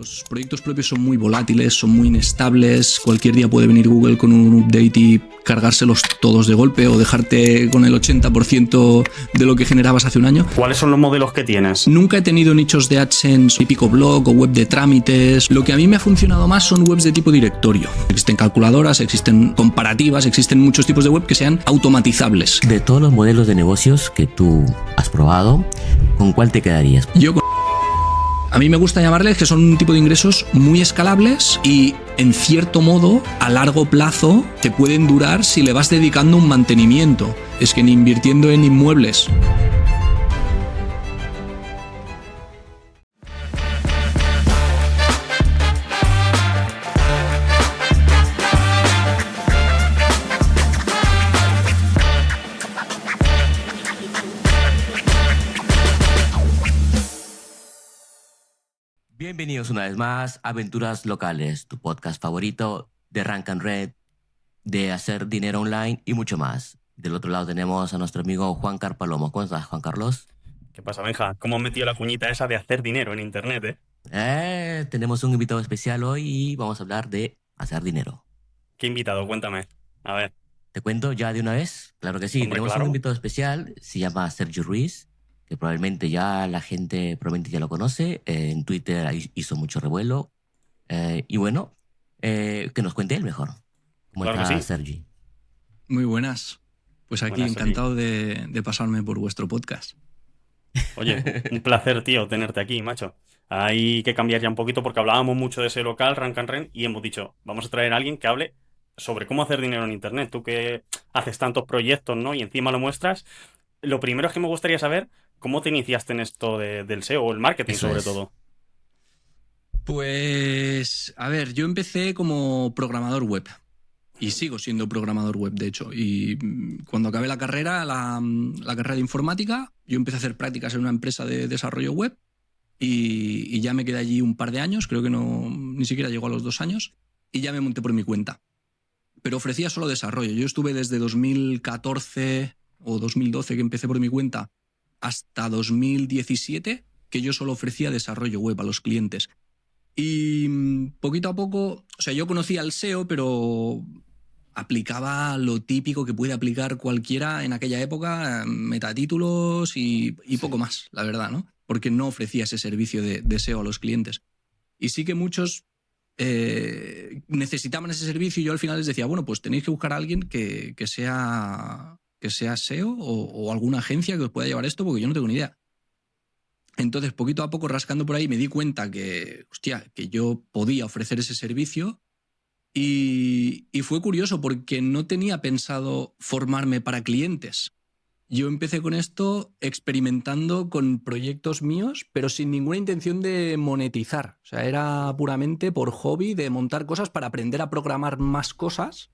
Los proyectos propios son muy volátiles, son muy inestables. Cualquier día puede venir Google con un update y cargárselos todos de golpe o dejarte con el 80% de lo que generabas hace un año. ¿Cuáles son los modelos que tienes? Nunca he tenido nichos de AdSense, típico blog o web de trámites. Lo que a mí me ha funcionado más son webs de tipo directorio. Existen calculadoras, existen comparativas, existen muchos tipos de web que sean automatizables. De todos los modelos de negocios que tú has probado, ¿con cuál te quedarías? A mí me gusta llamarles que son un tipo de ingresos muy escalables y, en cierto modo, a largo plazo te pueden durar si le vas dedicando un mantenimiento. Es que ni invirtiendo en inmuebles. Bienvenidos una vez más a Aventuras Locales, tu podcast favorito de Rank and Red, de hacer dinero online y mucho más. Del otro lado tenemos a nuestro amigo Juan Carpalomo. ¿Cómo estás, Juan Carlos? ¿Qué pasa, Benja? ¿Cómo has metido la cuñita esa de hacer dinero en internet, Tenemos un invitado especial hoy y vamos a hablar de hacer dinero. ¿Qué invitado? Cuéntame. A ver. ¿Te cuento ya de una vez? Claro que sí. Hombre, tenemos claro. un invitado especial, se llama Sergio Ruiz, que probablemente ya la gente ya lo conoce. En Twitter hizo mucho revuelo. Y bueno, que nos cuente él mejor. ¿Cómo Claro está, que sí. Sergi? Muy buenas. Pues aquí Buenas, encantado de pasarme por vuestro podcast. Oye, un placer, tío, tenerte aquí, macho. Hay que cambiar ya un poquito porque hablábamos mucho de ese local, Rank and Ren, y hemos dicho, vamos a traer a alguien que hable sobre cómo hacer dinero en internet. Tú que haces tantos proyectos, ¿no? Y encima lo muestras. Lo primero es que me gustaría saber cómo te iniciaste en esto del SEO o el marketing, Eso sobre es. todo. Pues, a ver, yo empecé como programador web y sigo siendo programador web, de hecho. Y cuando acabé la carrera, la carrera de informática, yo empecé a hacer prácticas en una empresa de desarrollo web y ya me quedé allí un par de años, creo que ni siquiera llegó a los 2 años, y ya me monté por mi cuenta. Pero ofrecía solo desarrollo. Yo estuve desde 2014 o 2012 que empecé por mi cuenta hasta 2017 que yo solo ofrecía desarrollo web a los clientes. Y poquito a poco, o sea, yo conocía el SEO, pero aplicaba lo típico que puede aplicar cualquiera en aquella época, metatítulos y poco más, la verdad, ¿no? Porque no ofrecía ese servicio de SEO a los clientes. Y sí que muchos necesitaban ese servicio y yo al final les decía, bueno, pues tenéis que buscar a alguien que sea SEO o alguna agencia que os pueda llevar esto porque yo no tengo ni idea. Entonces, poquito a poco, rascando por ahí, me di cuenta que yo podía ofrecer ese servicio y fue curioso porque no tenía pensado formarme para clientes. Yo empecé con esto experimentando con proyectos míos, pero sin ninguna intención de monetizar. O sea, era puramente por hobby de montar cosas para aprender a programar más cosas.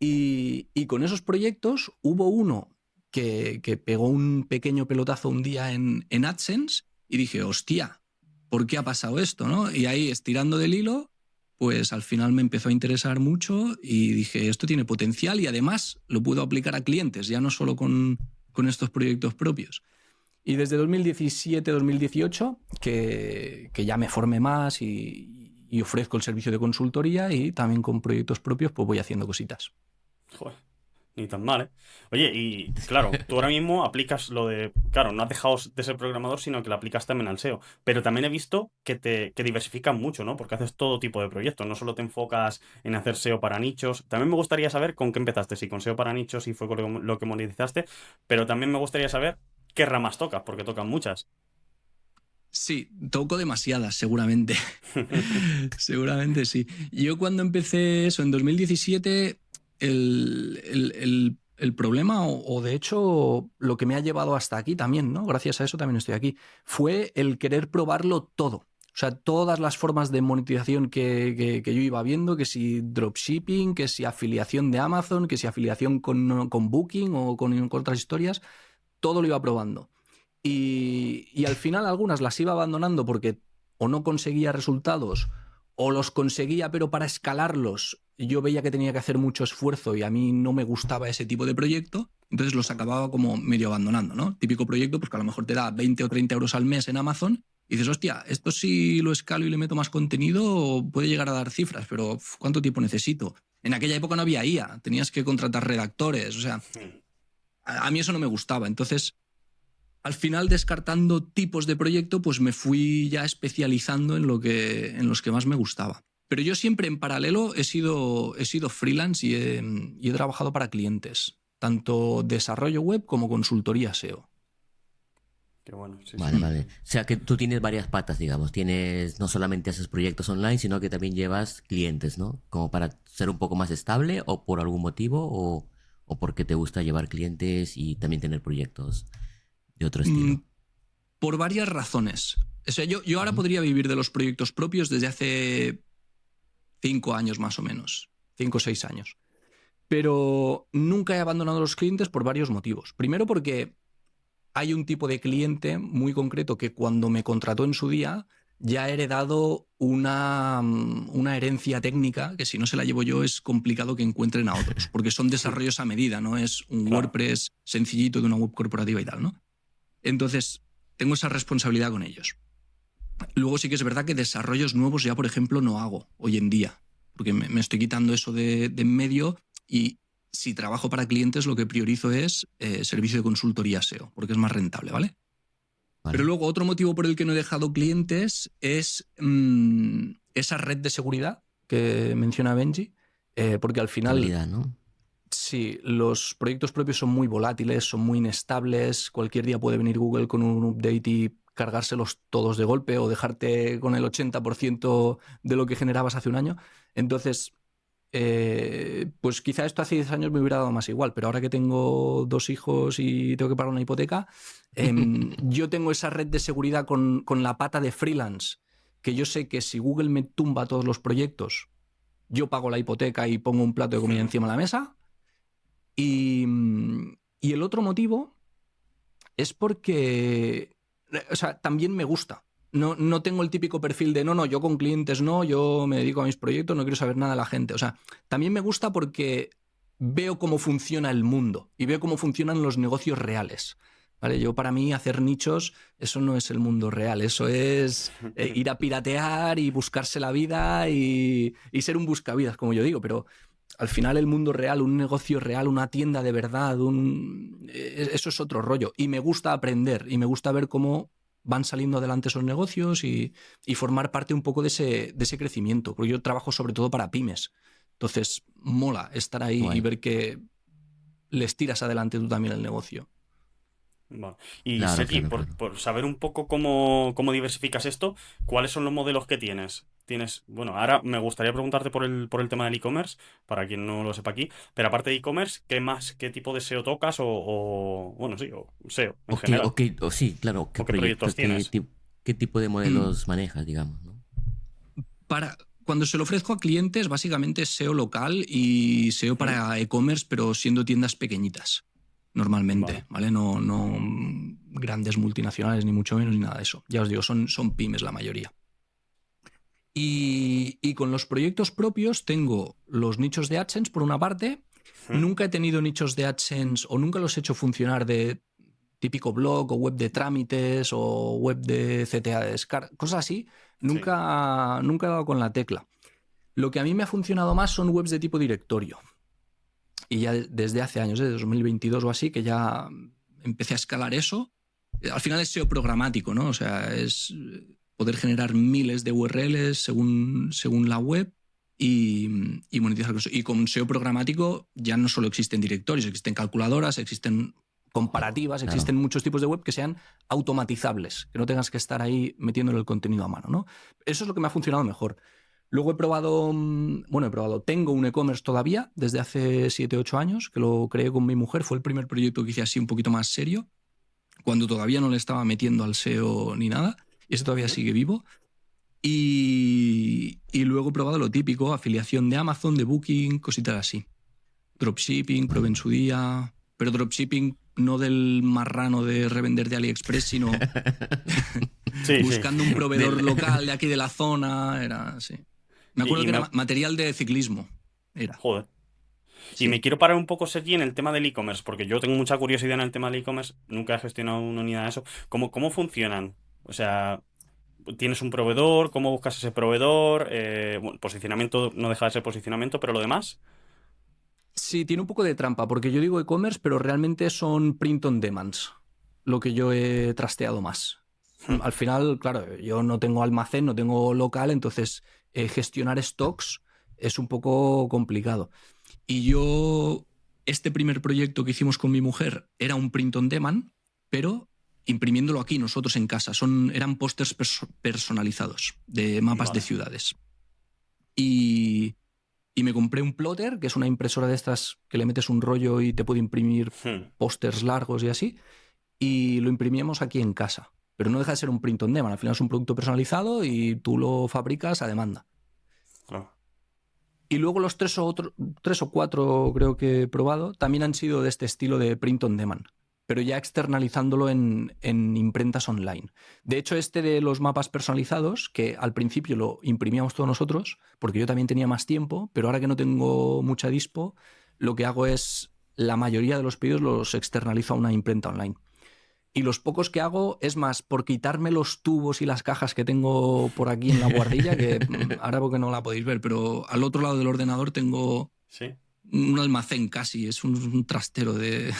Y con esos proyectos hubo uno que pegó un pequeño pelotazo un día en AdSense y dije, hostia, ¿por qué ha pasado esto, no? Y ahí, estirando del hilo, pues al final me empezó a interesar mucho y dije, esto tiene potencial y además lo puedo aplicar a clientes, ya no solo con estos proyectos propios. Y desde 2017-2018 que ya me formé más y ofrezco el servicio de consultoría y también con proyectos propios pues voy haciendo cositas. Joder, ni tan mal, ¿eh? Oye, y claro, tú ahora mismo aplicas lo de... Claro, no has dejado de ser programador, sino que lo aplicas también al SEO. Pero también he visto que diversificas mucho, ¿no? Porque haces todo tipo de proyectos. No solo te enfocas en hacer SEO para nichos. También me gustaría saber con qué empezaste. Si con SEO para nichos, si fue con lo que monetizaste. Pero también me gustaría saber qué ramas tocas, porque tocan muchas. Sí, toco demasiadas, seguramente. Seguramente sí. Yo cuando empecé eso, en 2017, el problema, o de hecho lo que me ha llevado hasta aquí también, ¿no? Gracias a eso también estoy aquí, fue el querer probarlo todo. O sea, todas las formas de monetización que yo iba viendo, que si dropshipping, que si afiliación de Amazon, que si afiliación con Booking o con otras historias, todo lo iba probando. Y al final algunas las iba abandonando porque o no conseguía resultados o los conseguía pero para escalarlos yo veía que tenía que hacer mucho esfuerzo y a mí no me gustaba ese tipo de proyecto, entonces los acababa como medio abandonando, ¿no? Típico proyecto pues que a lo mejor te da 20 o 30 euros al mes en Amazon Y dices, hostia, esto si lo escalo y le meto más contenido puede llegar a dar cifras, pero ¿cuánto tiempo necesito? En aquella época no había IA, tenías que contratar redactores, o sea, a mí eso no me gustaba. Entonces, al final, descartando tipos de proyecto, pues me fui ya especializando en los que más me gustaba. Pero yo siempre en paralelo he sido freelance y he trabajado para clientes, tanto desarrollo web como consultoría SEO. Qué bueno, sí, Vale, sí. vale. O sea que tú tienes varias patas, digamos. No solamente haces proyectos online, sino que también llevas clientes, ¿no? Como para ser un poco más estable o por algún motivo o porque te gusta llevar clientes y también tener proyectos de otro Mm, estilo. por varias razones. O sea, yo ahora Ujú. podría vivir de los proyectos propios desde hace 5 años más o menos, 5 o 6 años. Pero nunca he abandonado los clientes por varios motivos. Primero porque hay un tipo de cliente muy concreto que cuando me contrató en su día ya ha heredado una herencia técnica que si no se la llevo yo es complicado que encuentren a otros, porque son desarrollos a medida, no es un Claro. WordPress sencillito de una web corporativa y tal, ¿no? Entonces, tengo esa responsabilidad con ellos. Luego sí que es verdad que desarrollos nuevos ya, por ejemplo, no hago hoy en día, porque me estoy quitando eso de en medio y si trabajo para clientes lo que priorizo es servicio de consultoría SEO, porque es más rentable, ¿vale? Pero Vale. luego otro motivo por el que no he dejado clientes es esa red de seguridad que menciona Benji, porque al final, Estabilidad, ¿no? sí, los proyectos propios son muy volátiles, son muy inestables, cualquier día puede venir Google con un update y cargárselos todos de golpe o dejarte con el 80% de lo que generabas hace un año. Entonces, pues quizá esto hace 10 años me hubiera dado más igual, pero ahora que tengo 2 hijos y tengo que pagar una hipoteca, yo tengo esa red de seguridad con la pata de freelance, que yo sé que si Google me tumba todos los proyectos, yo pago la hipoteca y pongo un plato de comida encima de la mesa. Y el otro motivo es porque, o sea, también me gusta. No tengo el típico perfil de no, yo con clientes no, yo me dedico a mis proyectos, no quiero saber nada de la gente. O sea, también me gusta porque veo cómo funciona el mundo y veo cómo funcionan los negocios reales. ¿Vale? Yo para mí hacer nichos, eso no es el mundo real, eso es ir a piratear y buscarse la vida y ser un buscavidas, como yo digo, pero al final el mundo real, un negocio real, una tienda de verdad, eso es otro rollo. Y me gusta aprender y me gusta ver cómo van saliendo adelante esos negocios y formar parte un poco de ese crecimiento. Porque yo trabajo sobre todo para pymes. Entonces, mola estar ahí y Guay. ver que les tiras adelante tú también el negocio. Vale. Y Claro, Sergi, claro, claro. por saber un poco cómo diversificas esto, ¿cuáles son los modelos que tienes? Bueno, ahora me gustaría preguntarte por el tema del e-commerce, para quien no lo sepa aquí, pero aparte de e-commerce, ¿qué tipo de SEO tocas bueno, sí, o SEO en general? Sí, claro. ¿O qué proyectos tienes? ¿Qué tipo de Mm, modelos manejas, digamos, ¿no? Cuando se lo ofrezco a clientes, básicamente es SEO local y SEO ¿Mm? para e-commerce, pero siendo tiendas pequeñitas, normalmente, Vale. ¿vale? No grandes multinacionales, ni mucho menos, ni nada de eso. Ya os digo, son pymes la mayoría. Y con los proyectos propios tengo los nichos de AdSense, por una parte. ¿Mm? Nunca he tenido nichos de AdSense o nunca los he hecho funcionar de típico blog o web de trámites o web de CTA de descarga, cosas así. Sí. Nunca he dado con la tecla. Lo que a mí me ha funcionado más son webs de tipo directorio. Y ya desde hace años, desde 2022 o así, que ya empecé a escalar eso. Al final es SEO programático, ¿no? O sea, es poder generar miles de URLs según la web y monetizar con eso. Y con SEO programático ya no solo existen directorios, existen calculadoras, existen comparativas, Claro. existen muchos tipos de web que sean automatizables, que no tengas que estar ahí metiéndole el contenido a mano, ¿no? Eso es lo que me ha funcionado mejor. Luego tengo un e-commerce todavía desde hace 7 8 años, que lo creé con mi mujer, fue el primer proyecto que hice así un poquito más serio, cuando todavía no le estaba metiendo al SEO ni nada, y ese todavía ¿Mm? sigue vivo. Y luego he probado lo típico, afiliación de Amazon, de Booking, cositas así. Dropshipping, probé Vale. en su día, pero dropshipping no del marrano de revender de AliExpress, sino Sí, sí. buscando un proveedor Del- local de aquí de la zona, era así. Me acuerdo Y que era me... material de ciclismo. Era. Joder. Y me Sí. quiero parar un poco, Sergi, en el tema del e-commerce, porque yo tengo mucha curiosidad en el tema del e-commerce, nunca he gestionado una unidad de eso. ¿Cómo funcionan? O sea, ¿Tienes un proveedor? ¿Cómo buscas ese proveedor? Bueno, posicionamiento no deja de ser posicionamiento, pero lo demás. Sí, tiene un poco de trampa, porque yo digo e-commerce, pero realmente son print on demands, lo que yo he trasteado más. Hmm. Al final, claro, yo no tengo almacén, no tengo local, entonces gestionar stocks es un poco complicado. Y yo, este primer proyecto que hicimos con mi mujer era un print on demand, pero imprimiéndolo aquí nosotros en casa. Eran pósters personalizados de mapas de Vale. ciudades. Y me compré un plotter, que es una impresora de estas que le metes un rollo y te puede imprimir Hmm. pósters largos y así. Y lo imprimíamos aquí en casa. Pero no deja de ser un print on demand. Al final es un producto personalizado y tú lo fabricas a demanda. Claro. Y luego los tres o cuatro creo que he probado también han sido de este estilo de print on demand, pero ya externalizándolo en imprentas online. De hecho, este de los mapas personalizados, que al principio lo imprimíamos todos nosotros, porque yo también tenía más tiempo, pero ahora que no tengo mucha dispo, lo que hago es la mayoría de los pedidos los externalizo a una imprenta online. Y los pocos que hago es más por quitarme los tubos y las cajas que tengo por aquí en la guardilla, que ahora porque no la podéis ver, pero al otro lado del ordenador tengo Sí. un almacén casi, es un trastero de...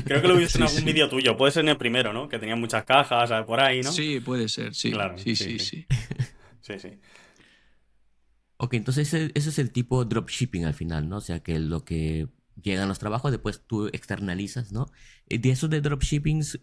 Creo que lo he visto en Sí, algún sí. vídeo tuyo. Puede ser en el primero, ¿no? Que tenía muchas cajas por ahí, ¿no? Sí, puede ser, sí, Claro, sí, sí, sí, sí. sí. Sí, sí. Ok, entonces ese es el tipo dropshipping al final, ¿no? O sea, que lo que llegan los trabajos, después tú externalizas, ¿no? De esos de dropshippings,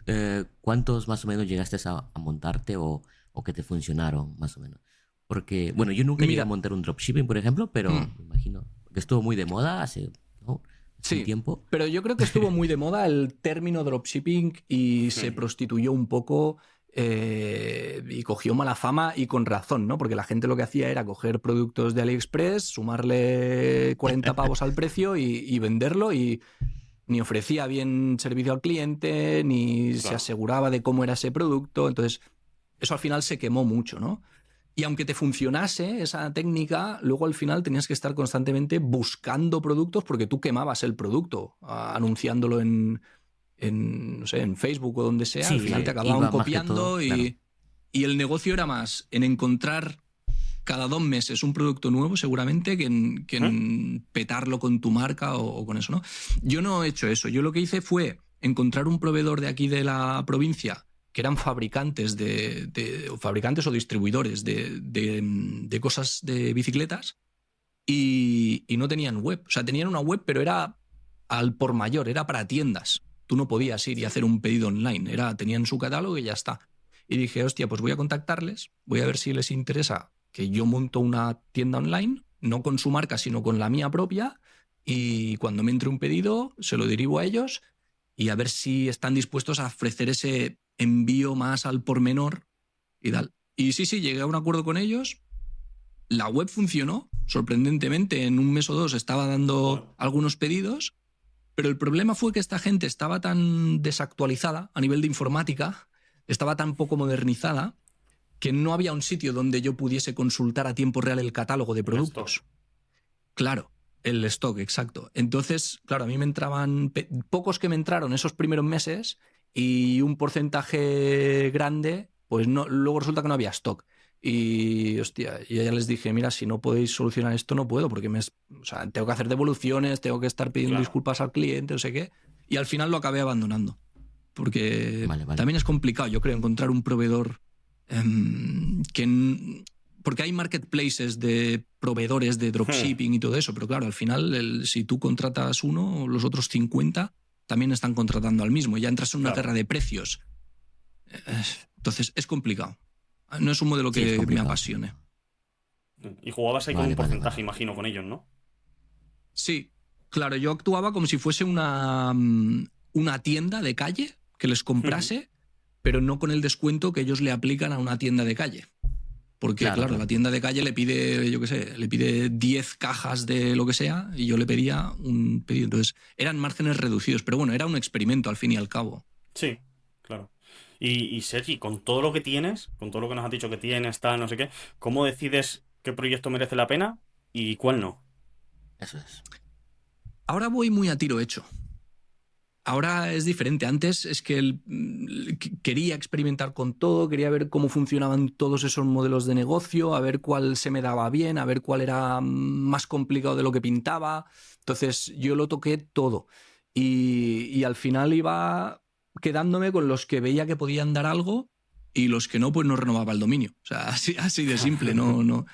¿cuántos más o menos llegaste a montarte o que te funcionaron, más o menos? Porque, bueno, yo nunca llegué a Mira, montar un dropshipping, por ejemplo, pero me imagino que estuvo muy de moda hace, ¿no? Hace un sí, tiempo. pero yo creo que estuvo muy de moda el término dropshipping y se Hmm. prostituyó un poco y cogió mala fama y con razón, ¿no? Porque la gente lo que hacía era coger productos de AliExpress, sumarle 40 pavos al precio y venderlo y ni ofrecía bien servicio al cliente, ni se Claro. aseguraba de cómo era ese producto. Entonces, eso al final se quemó mucho, ¿no? Y aunque te funcionase esa técnica, luego al final tenías que estar constantemente buscando productos porque tú quemabas el producto, anunciándolo no sé, en Facebook o donde sea. Al Sí, final te acababan iba más que todo, copiando claro. y el negocio era más en encontrar cada 2 meses un producto nuevo, seguramente, que ¿Eh? en petarlo con tu marca o con eso, ¿no? Yo no he hecho eso. Yo lo que hice fue encontrar un proveedor de aquí de la provincia que eran fabricantes o fabricantes o distribuidores de cosas de bicicletas y no tenían web. O sea, tenían una web, pero era al por mayor, era para tiendas. Tú no podías ir y hacer un pedido online. Tenían su catálogo y ya está. Y dije, hostia, pues voy a contactarles, voy a ver si les interesa que yo monto una tienda online, no con su marca, sino con la mía propia. Y cuando me entre un pedido, se lo derivo a ellos y a ver si están dispuestos a ofrecer ese envío más al por menor y tal. Y sí, sí, llegué a un acuerdo con ellos. La web funcionó, sorprendentemente, en un mes o dos estaba Joder. dando algunos pedidos, pero el problema fue que esta gente estaba tan desactualizada a nivel de informática, estaba tan poco modernizada, que no había un sitio donde yo pudiese consultar a tiempo real el catálogo de El stock. productos. Claro, el stock, exacto. Entonces, claro, a mí me entraban pocos que me entraron esos primeros meses y un porcentaje grande, pues no, luego resulta que no había stock. Y hostia, yo ya les dije, mira, si no podéis solucionar esto, no puedo, porque o sea, tengo que hacer devoluciones, tengo que estar pidiendo Claro. disculpas al cliente, no sé qué. Y al final lo acabé abandonando. Porque Vale, vale. también es complicado, yo creo, encontrar un proveedor porque hay marketplaces de proveedores de Hmm. dropshipping y todo eso, pero claro, al final, si tú contratas uno, los otros 50 también están contratando al mismo y ya entras en una Claro. guerra de precios. Entonces, es complicado. No es un modelo Sí, es que me complicado. apasione. Y jugabas ahí con un Vale, vale, porcentaje, vale. imagino, con ellos, ¿no? Sí, claro, yo actuaba como si fuese una tienda de calle que les Ujú. comprase, pero no con el descuento que ellos le aplican a una tienda de calle. Porque, Claro, claro, la claro. tienda de calle le pide, yo qué sé, le pide 10 cajas de lo que sea y yo le pedía un pedido. Entonces, eran márgenes reducidos, pero bueno, era un experimento al fin y al cabo. Sí, claro. Y Sergi, con todo lo que tienes, con todo lo que nos has dicho que tienes, tal, no sé qué, ¿cómo decides qué proyecto merece la pena y cuál no? Eso es. Ahora voy muy a tiro hecho. Ahora es diferente. Antes es que quería experimentar con todo, quería ver cómo funcionaban todos esos modelos de negocio, a ver cuál se me daba bien, a ver cuál era más complicado de lo que pintaba. Entonces yo lo toqué todo y al final iba quedándome con los que veía que podían dar algo y los que no, pues no renovaba el dominio. O sea, así de simple, no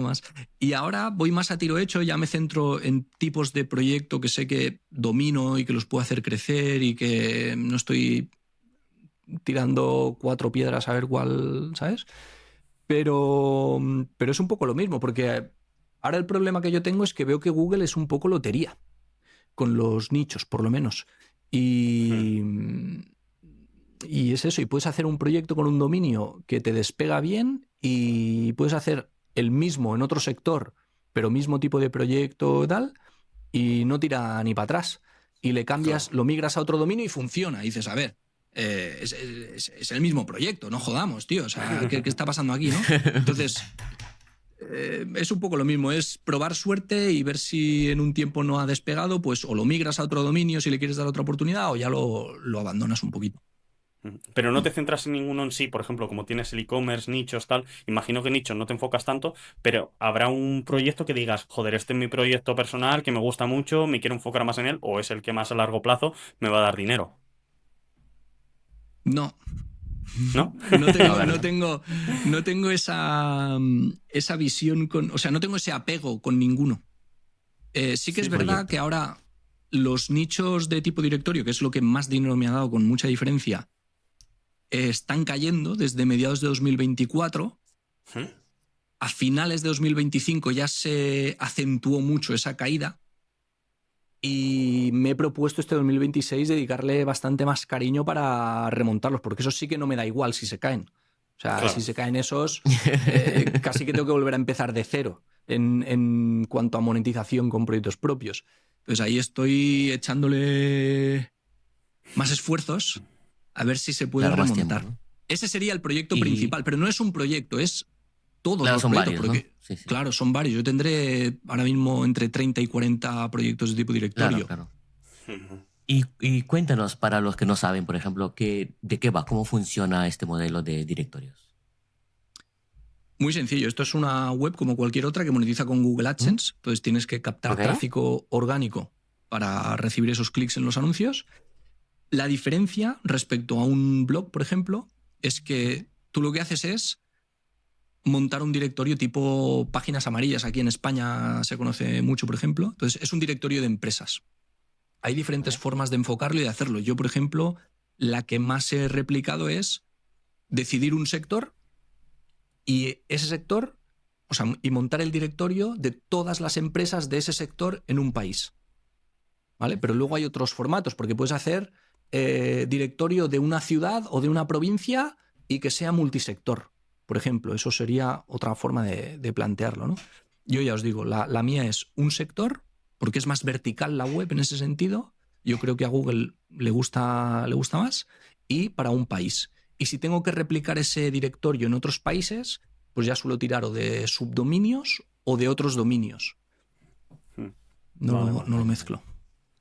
más. Y ahora voy más a tiro hecho, ya me centro en tipos de proyecto que sé que domino y que los puedo hacer crecer y que no estoy tirando 4 piedras a ver cuál, ¿sabes? Pero es un poco lo mismo, porque ahora el problema que yo tengo es que veo que Google es un poco lotería, con los nichos, por lo menos. Y es eso, y puedes hacer un proyecto con un dominio que te despega bien y puedes hacer el mismo en otro sector, pero mismo tipo de proyecto tal, y no tira ni para atrás. Y le cambias, Claro. lo migras a otro dominio y funciona. Y dices, a ver, es el mismo proyecto, no jodamos, tío. O sea, ¿qué está pasando aquí, no? Entonces, es un poco lo mismo, es probar suerte y ver si en un tiempo no ha despegado, pues o lo migras a otro dominio si le quieres dar otra oportunidad o ya lo abandonas un poquito. Pero no te centras en ninguno en sí, por ejemplo, como tienes el e-commerce, nichos, tal. Imagino que nichos no te enfocas tanto, pero habrá un proyecto que digas, joder, este es mi proyecto personal, que me gusta mucho, me quiero enfocar más en él, o es el que más a largo plazo me va a dar dinero, No, ¿no? no tengo esa visión o sea, no tengo ese apego con ninguno. Sí que Sí, es verdad proyecto. que ahora los nichos de tipo directorio, que es lo que más dinero me ha dado con mucha diferencia, están cayendo desde mediados de 2024. ¿Mm? A finales de 2025 ya se acentuó mucho esa caída y me he propuesto este 2026 dedicarle bastante más cariño para remontarlos, porque eso sí que no me da igual si se caen. O sea, si Claro. se caen esos, casi que tengo que volver a empezar de cero en cuanto a monetización con proyectos propios. Pues ahí estoy echándole más esfuerzos a ver si se puede Claro, más tiempo, remontar. ¿no? Ese sería el proyecto Y principal, pero no es un proyecto, es todos claro, los son proyectos, varios, ¿no? porque, Sí, sí. claro, son varios. Yo tendré ahora mismo entre 30 y 40 proyectos de tipo Claro, directorio. claro. Ujú. Y cuéntanos, para los que no saben, por ejemplo, ¿de qué va? ¿Cómo funciona este modelo de directorios? Muy sencillo, esto es una web como cualquier otra que monetiza con Google ¿Mm? AdSense, entonces tienes que captar ¿Ok? tráfico orgánico para recibir esos clics en los anuncios. La diferencia respecto a un blog, por ejemplo, es que tú lo que haces es montar un directorio tipo páginas amarillas. Aquí en España se conoce mucho, por ejemplo. Entonces, es un directorio de empresas. Hay diferentes ¿Vale? formas de enfocarlo y de hacerlo. Yo, por ejemplo, la que más he replicado es decidir un sector y ese sector, o sea, y montar el directorio de todas las empresas de ese sector en un país. ¿Vale? Pero luego hay otros formatos, porque puedes hacer directorio de una ciudad o de una provincia y que sea multisector. Por ejemplo, eso sería otra forma de plantearlo, ¿no? Yo ya os digo, la mía es un sector, porque es más vertical la web en ese sentido. Yo creo que a Google le gusta más, y para un país. Y si tengo que replicar ese directorio en otros países, pues ya suelo tirar o de subdominios o de otros dominios. Vale, vale. No lo mezclo.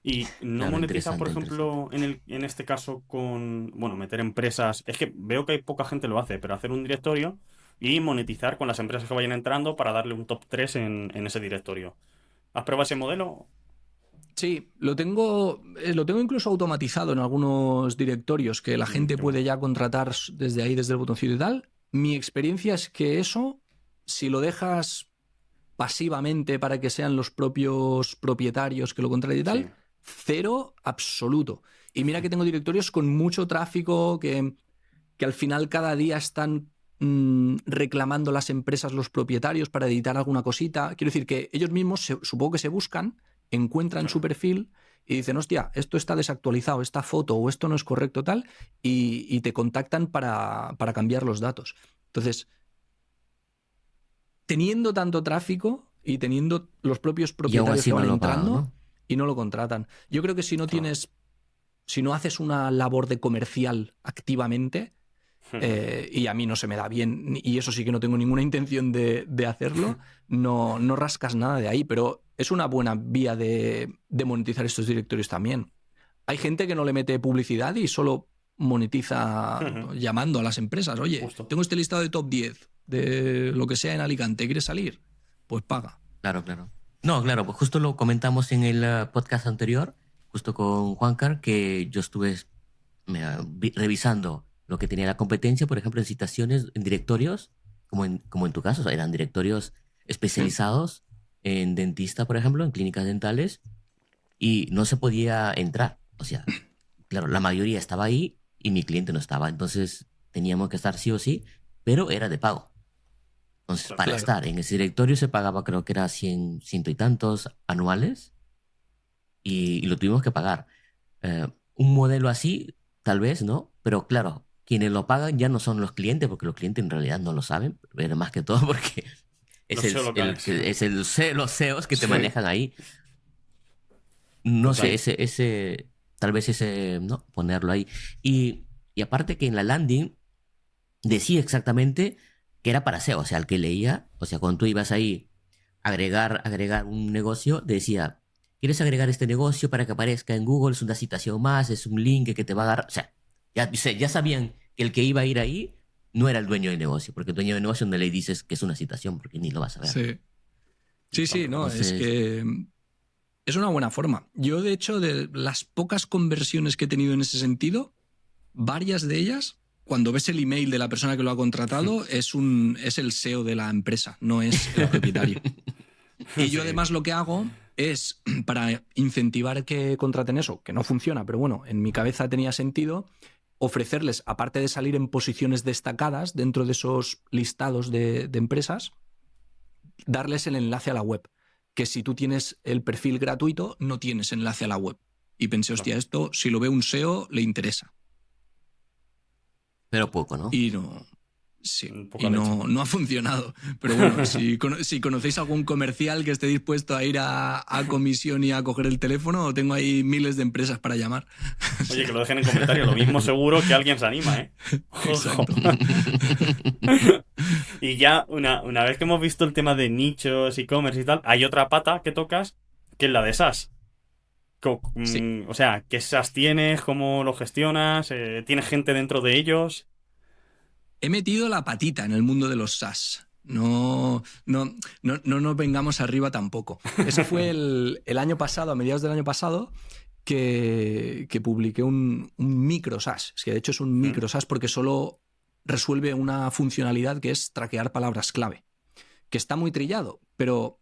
Y no Claro, monetiza, por interesante, interesante. ejemplo, en este caso con, bueno, meter empresas. Es que veo que hay poca gente lo hace, pero hacer un directorio y monetizar con las empresas que vayan entrando para darle un top 3 en ese directorio. ¿Has probado ese modelo? Sí, lo tengo incluso automatizado en algunos directorios que la gente Qué puede bueno. ya contratar desde ahí, desde el botoncito y tal. Mi experiencia es que eso, si lo dejas pasivamente para que sean los propios propietarios que lo contraten y Sí, tal, cero absoluto. Y mira que tengo directorios con mucho tráfico que al final cada día están reclamando las empresas, los propietarios para editar alguna cosita. Quiero decir que ellos mismos supongo que se buscan, encuentran su claro. perfil y dicen, hostia, esto está desactualizado, esta foto o esto no es correcto tal, y te contactan para cambiar los datos. Entonces, teniendo tanto tráfico y teniendo los propios Y aún propietarios así que no van lo pagan, entrando ¿no? y no lo contratan. Yo creo que Claro. si no haces una labor de comercial activamente, y a mí no se me da bien, y eso sí que no tengo ninguna intención de hacerlo, no rascas nada de ahí, pero es una buena vía de monetizar estos directorios también. Hay gente que no le mete publicidad y solo monetiza llamando a las empresas. Oye, Justo. tengo este listado de top 10 de lo que sea en Alicante. ¿Quieres salir? Pues paga. Claro, claro. No, claro, pues justo lo comentamos en el podcast anterior, justo con Juancar, que yo estuve revisando lo que tenía la competencia, por ejemplo, en citaciones, en directorios, como en tu caso, o sea, eran directorios especializados en dentista, por ejemplo, en clínicas dentales, y no se podía entrar. O sea, claro, la mayoría estaba ahí y mi cliente no estaba, entonces teníamos que estar sí o sí, pero era de pago. Entonces, para Claro. estar en ese directorio se pagaba, creo que era 100, ciento y tantos anuales, y lo tuvimos que pagar. Un modelo así, tal vez, ¿no? Pero claro, quienes lo pagan ya no son los clientes, porque los clientes en realidad no lo saben, pero más que todo porque Los SEO locales. los CEOs que te Sí. manejan ahí. No Total. sé, tal vez ¿no? Ponerlo ahí. Y aparte que en la landing decía exactamente que era para SEO, o sea, el que leía, o sea, cuando tú ibas ahí a agregar un negocio, decía, ¿quieres agregar este negocio para que aparezca en Google? Es una citación más, es un link que te va a dar, o sea, ya sabían que el que iba a ir ahí no era el dueño del negocio, porque el dueño del negocio no le dices que es una citación, porque ni lo vas a ver. Sí, no, Entonces, es que es una buena forma. Yo, de hecho, de las pocas conversiones que he tenido en ese sentido, varias de ellas, cuando ves el email de la persona que lo ha contratado, es el SEO de la empresa, no es el propietario. Y yo Sí. además lo que hago es, para incentivar que contraten eso, que no funciona, pero bueno, en mi cabeza tenía sentido, ofrecerles, aparte de salir en posiciones destacadas dentro de esos listados de empresas, darles el enlace a la web. Que si tú tienes el perfil gratuito, no tienes enlace a la web. Y pensé, hostia, esto, si lo ve un SEO, le interesa. pero poco, ¿no? Y no. Sí, Poca y leche. no ha funcionado. Pero bueno, si conocéis algún comercial que esté dispuesto a ir a comisión y a coger el teléfono, tengo ahí miles de empresas para llamar. Oye, que lo dejen en comentarios. Lo mismo seguro que alguien se anima, ¿eh? Ojo. Exacto. Y ya, una vez que hemos visto el tema de nichos, e-commerce y tal, hay otra pata que tocas, que es la de SaaS. Sí. O sea, ¿qué SaaS tienes? ¿Cómo lo gestionas? ¿Tienes gente dentro de ellos? He metido la patita en el mundo de los SaaS. No nos vengamos arriba tampoco. Ese fue el año pasado, a mediados del año pasado, que publiqué un micro SaaS. Es que de hecho es un micro SaaS porque solo resuelve una funcionalidad que es traquear palabras clave. Que está muy trillado, pero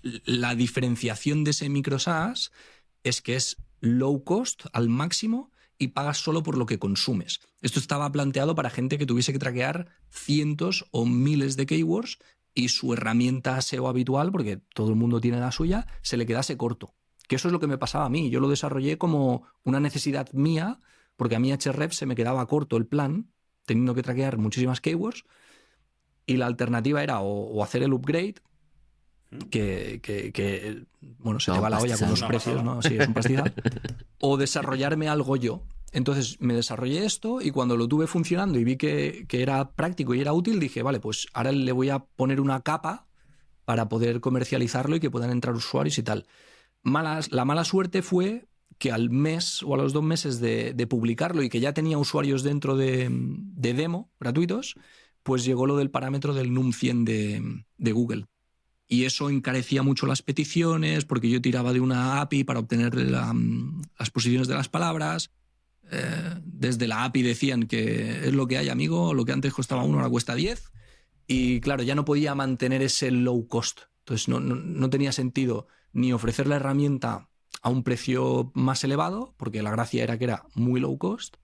la diferenciación de ese micro SaaS es que es low cost al máximo y pagas solo por lo que consumes. Esto estaba planteado para gente que tuviese que traquear cientos o miles de keywords y su herramienta SEO habitual, porque todo el mundo tiene la suya, se le quedase corto. Que eso es lo que me pasaba a mí. Yo lo desarrollé como una necesidad mía, porque a mí Href se me quedaba corto el plan, teniendo que traquear muchísimas keywords, y la alternativa era o hacer el upgrade, que bueno, se No, te va la olla con los Una precios, pasada. ¿no? Sí, es un pastizal. O desarrollarme algo yo. Entonces me desarrollé esto y cuando lo tuve funcionando y vi que era práctico y era útil, dije, vale, pues ahora le voy a poner una capa para poder comercializarlo y que puedan entrar usuarios y tal. La mala suerte fue que al mes o a los 2 meses de publicarlo y que ya tenía usuarios dentro de demo gratuitos, pues llegó lo del parámetro del NUM 100 de Google. Y eso encarecía mucho las peticiones porque yo tiraba de una API para obtener las posiciones de las palabras. Desde la API decían que es lo que hay, amigo, lo que antes costaba 1 ahora cuesta 10. Y claro, ya no podía mantener ese low cost. Entonces no tenía sentido ni ofrecer la herramienta a un precio más elevado, porque la gracia era que era muy low cost,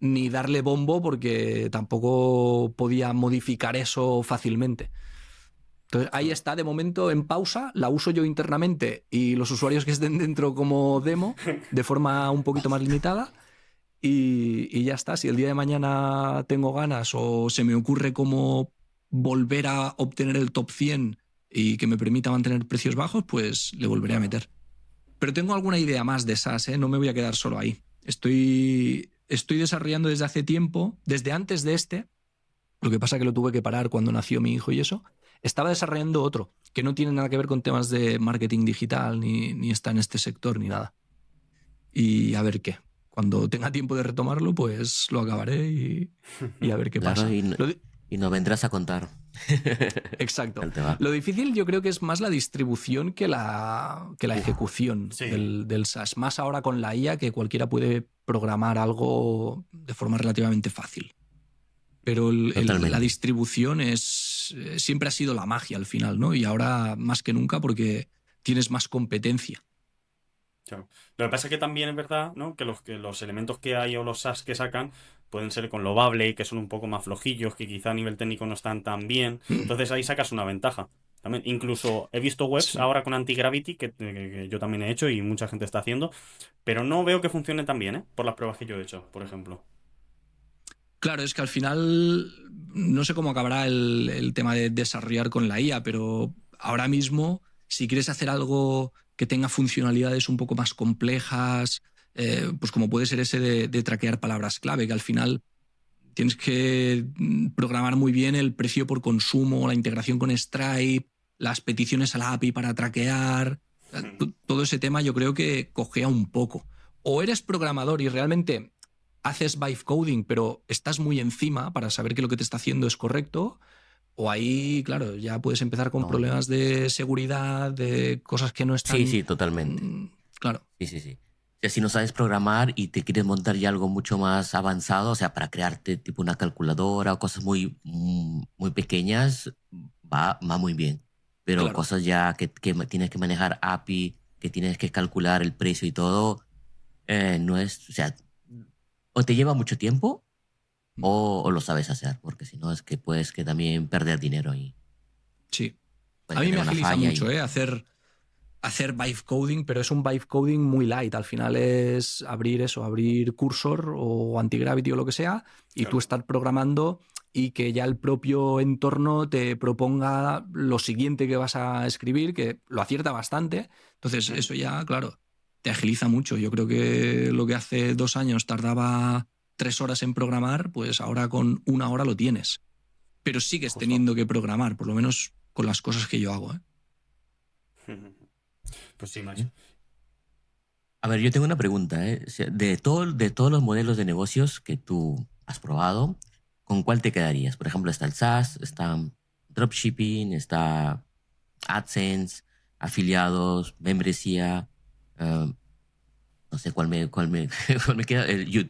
ni darle bombo porque tampoco podía modificar eso fácilmente. Entonces ahí está de momento en pausa, la uso yo internamente y los usuarios que estén dentro como demo de forma un poquito más limitada y ya está. Si el día de mañana tengo ganas o se me ocurre cómo volver a obtener el top 100 y que me permita mantener precios bajos, pues le volveré a meter. Pero tengo alguna idea más de SaaS, ¿eh? No me voy a quedar solo ahí. Estoy desarrollando desde hace tiempo, desde antes de este, lo que pasa que lo tuve que parar cuando nació mi hijo y eso. Estaba desarrollando otro, que no tiene nada que ver con temas de marketing digital, ni está en este sector, ni nada. y a ver qué. Cuando tenga tiempo de retomarlo, pues lo acabaré y a ver qué Claro, pasa. y no vendrás a contar. Exacto. Tal te va. Lo difícil yo creo que es más la distribución que la ejecución sí. del SaaS. Más ahora con la IA, que cualquiera puede programar algo de forma relativamente fácil. Pero la Totalmente. distribución siempre ha sido la magia al final, ¿no? Y ahora más que nunca porque tienes más competencia. Claro. Lo que pasa es que también es verdad, ¿no? Que los elementos que hay o los SaaS que sacan pueden ser con Lovable, que son un poco más flojillos, que quizá a nivel técnico no están tan bien. Entonces ahí sacas una ventaja. También, incluso he visto webs Sí. ahora con Anti-Gravity, que yo también he hecho y mucha gente está haciendo, pero no veo que funcione tan bien, ¿eh? Por las pruebas que yo he hecho, por ejemplo. Claro, es que al final no sé cómo acabará el tema de desarrollar con la IA, pero ahora mismo, si quieres hacer algo que tenga funcionalidades un poco más complejas, pues como puede ser ese de traquear palabras clave, que al final tienes que programar muy bien el precio por consumo, la integración con Stripe, las peticiones a la API para traquear. Todo ese tema yo creo que cojea un poco. O eres programador y realmente haces vibe coding, pero estás muy encima para saber que lo que te está haciendo es correcto, o ahí, claro, ya puedes empezar con No. problemas de seguridad, de cosas que no están... Sí, totalmente. Claro. Sí. O sea, si no sabes programar y te quieres montar ya algo mucho más avanzado, o sea, para crearte tipo una calculadora o cosas muy pequeñas, va muy bien. Pero Claro. cosas ya que tienes que manejar API, que tienes que calcular el precio y todo, no es, o sea, o te lleva mucho tiempo o lo sabes hacer, porque si no es que puedes que también perder dinero y Sí. puede A mí me tener una agiliza falla mucho, hacer vibe coding, pero es un vibe coding muy light. Al final es abrir Cursor o Antigravity o lo que sea, y tú Claro. estar programando y que ya el propio entorno te proponga lo siguiente que vas a escribir, que lo acierta bastante. Entonces, eso ya, claro, te agiliza mucho. Yo creo que lo que hace 2 años tardaba 3 horas en programar, pues ahora con 1 hora lo tienes. Pero sigues Justo. teniendo que programar, por lo menos con las cosas que yo hago, ¿eh? Pues sí, macho. A ver, yo tengo una pregunta, ¿eh? O sea, de todos los modelos de negocios que tú has probado, ¿con cuál te quedarías? Por ejemplo, está el SaaS, está dropshipping, está AdSense, afiliados, membresía, eh, no sé cuál me queda.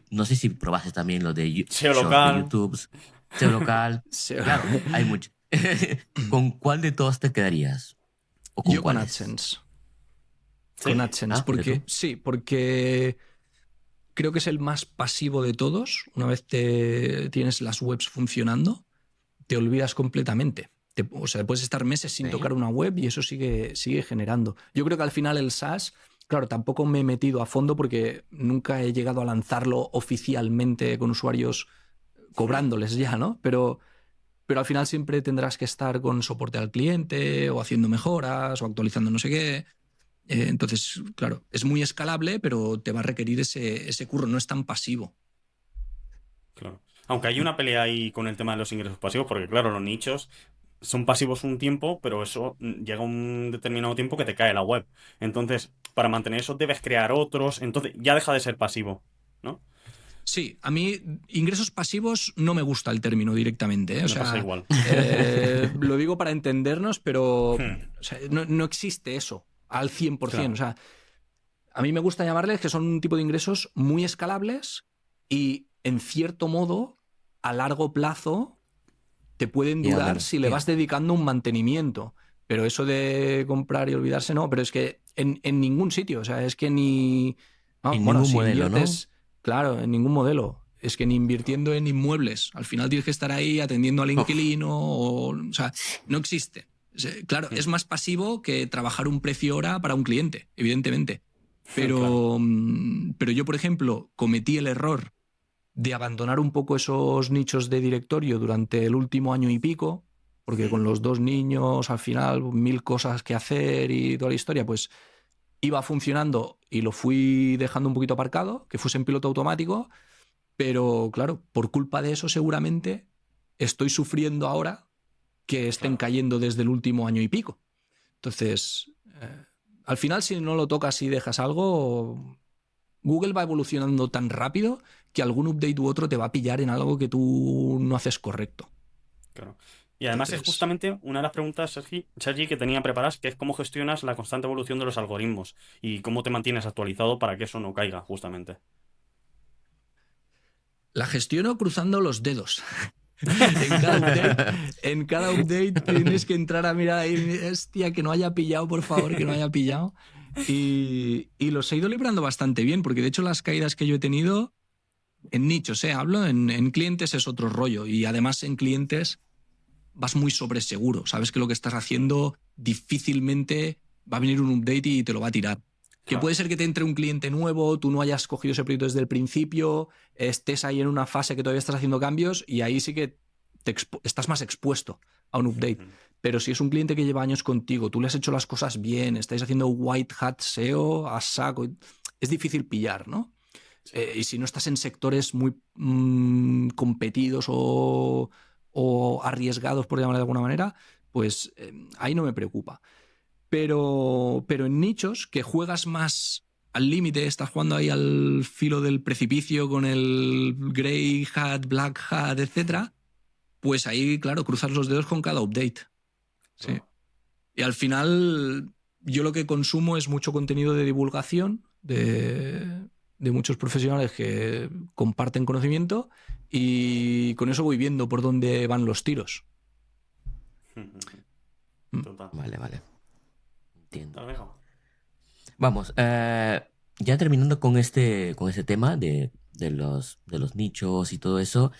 No sé si probaste también lo de SEO Short de local. YouTube, SEO local. Sí. Claro, hay mucho. ¿Con cuál de todos te quedarías? ¿O con Yo con cuáles? AdSense. Sí. Con AdSense, Mira tú. porque creo que es el más pasivo de todos. Una vez tienes las webs funcionando, te olvidas completamente. O sea, puedes estar meses sin Sí. tocar una web y eso sigue generando. Yo creo que al final el SaaS, claro, tampoco me he metido a fondo porque nunca he llegado a lanzarlo oficialmente con usuarios cobrándoles ya, ¿no? Pero al final siempre tendrás que estar con soporte al cliente o haciendo mejoras o actualizando no sé qué. Entonces, claro, es muy escalable, pero te va a requerir ese curro, no es tan pasivo. Claro. Aunque hay una pelea ahí con el tema de los ingresos pasivos, porque claro, los nichos son pasivos un tiempo, pero eso llega un determinado tiempo que te cae la web. Entonces, para mantener eso debes crear otros, entonces ya deja de ser pasivo, ¿no? Sí, a mí ingresos pasivos no me gusta el término directamente, ¿eh? O Me pasa sea, igual. lo digo para entendernos, pero Hmm, o sea, no existe eso al 100%. claro. O sea, a mí me gusta llamarles que son un tipo de ingresos muy escalables y, en cierto modo, a largo plazo te pueden Ya, durar si le vas dedicando un mantenimiento. Pero eso de comprar y olvidarse, no. Pero es que en ningún sitio, o sea, es que ni... No, En bueno, ningún si modelo, ¿no? inviertes, claro, en ningún modelo. Es que ni invirtiendo en inmuebles. Al final tienes que estar ahí atendiendo al Uf, inquilino. O sea, no existe. Claro, Hmm, es más pasivo que trabajar un precio hora para un cliente, evidentemente. claro. Pero yo, por ejemplo, cometí el error de abandonar un poco esos nichos de directorio durante el último año y pico, porque con los 2 niños, al final, 1000 cosas que hacer y toda la historia, pues iba funcionando y lo fui dejando un poquito aparcado, que fuese en piloto automático, pero claro, por culpa de eso seguramente estoy sufriendo ahora que estén Claro. cayendo desde el último año y pico. Entonces, al final, si no lo tocas y dejas algo, Google va evolucionando tan rápido que algún update u otro te va a pillar en algo que tú no haces correcto. Claro. Y además es Entonces, justamente una de las preguntas, Sergi, que tenía preparadas, que es cómo gestionas la constante evolución de los algoritmos y cómo te mantienes actualizado para que eso no caiga, justamente. la gestiono cruzando los dedos. En cada update tienes que entrar a mirar ahí, hostia, que no haya pillado, por favor, que no haya pillado. Y los he ido librando bastante bien, porque de hecho las caídas que yo he tenido en nichos, hablo, en clientes es otro rollo. Y además en clientes vas muy sobreseguro. Sabes que lo que estás haciendo difícilmente va a venir un update y te lo va a tirar. Que Claro. puede ser que te entre un cliente nuevo, tú no hayas cogido ese proyecto desde el principio, estés ahí en una fase que todavía estás haciendo cambios y ahí sí que estás más expuesto a un update. Pero si es un cliente que lleva años contigo, tú le has hecho las cosas bien, estáis haciendo white hat SEO a saco, es difícil pillar, ¿no? Sí. Y si no estás en sectores muy competidos o arriesgados, por llamarlo de alguna manera, pues ahí no me preocupa. Pero en nichos que juegas más al límite, estás jugando ahí al filo del precipicio con el grey hat, black hat, etc., pues ahí, claro, cruzas los dedos con cada update. Sí. Claro. Y al final, yo lo que consumo es mucho contenido de divulgación de muchos profesionales que comparten conocimiento y con eso voy viendo por dónde van los tiros. Total. Vale. Entiendo. Te lo dejo. Vamos, ya terminando con este tema de los nichos y todo eso,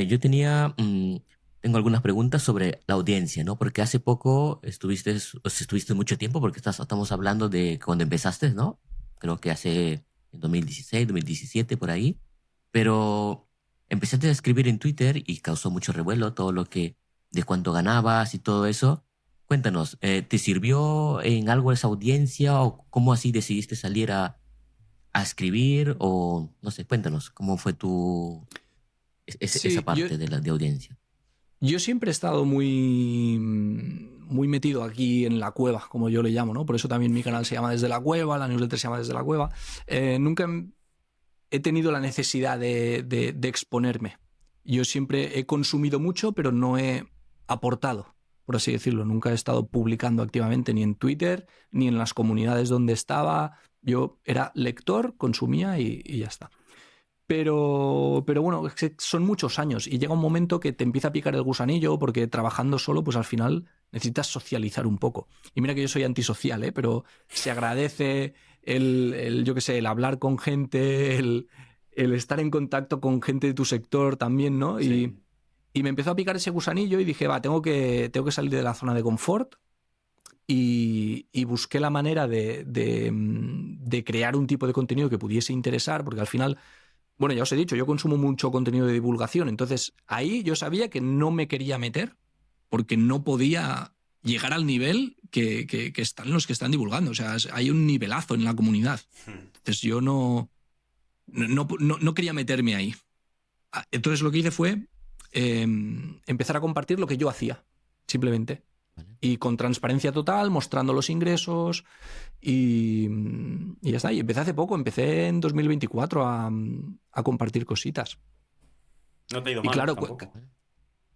yo tengo algunas preguntas sobre la audiencia, ¿no? Porque hace poco estuviste mucho tiempo, porque estamos hablando de cuando empezaste, ¿no? Creo que hace 2016, 2017, por ahí. Pero empezaste a escribir en Twitter y causó mucho revuelo todo de cuánto ganabas y todo eso. Cuéntanos, ¿te sirvió en algo esa audiencia o cómo así decidiste salir a escribir? O no sé, cuéntanos, ¿cómo fue esa Sí, parte de audiencia? yo siempre he estado muy metido aquí en la cueva, como yo le llamo, ¿no? Por eso también mi canal se llama Desde la Cueva, la newsletter se llama Desde la Cueva. Nunca he tenido la necesidad de exponerme. Yo siempre he consumido mucho, pero no he aportado, por así decirlo. Nunca he estado publicando activamente ni en Twitter, ni en las comunidades donde estaba. Yo era lector, consumía y ya está. Pero bueno, es que son muchos años y llega un momento que te empieza a picar el gusanillo porque trabajando solo, pues al final necesitas socializar un poco. Y mira que yo soy antisocial, pero se agradece yo qué sé, el hablar con gente, el estar en contacto con gente de tu sector también, ¿no? Sí. Y me empezó a picar ese gusanillo y dije, va, tengo que salir de la zona de confort y busqué la manera de crear un tipo de contenido que pudiese interesar, porque al final, bueno, ya os he dicho, yo consumo mucho contenido de divulgación, entonces ahí yo sabía que no me quería meter porque no podía llegar al nivel que están los que están divulgando. O sea, hay un nivelazo en la comunidad. Entonces yo no quería meterme ahí. Entonces lo que hice fue empezar a compartir lo que yo hacía, simplemente. Vale. Y con transparencia total, mostrando los ingresos y ya está. Y empecé hace poco, empecé en 2024 a compartir cositas. No te ha ido Y mal claro, tampoco.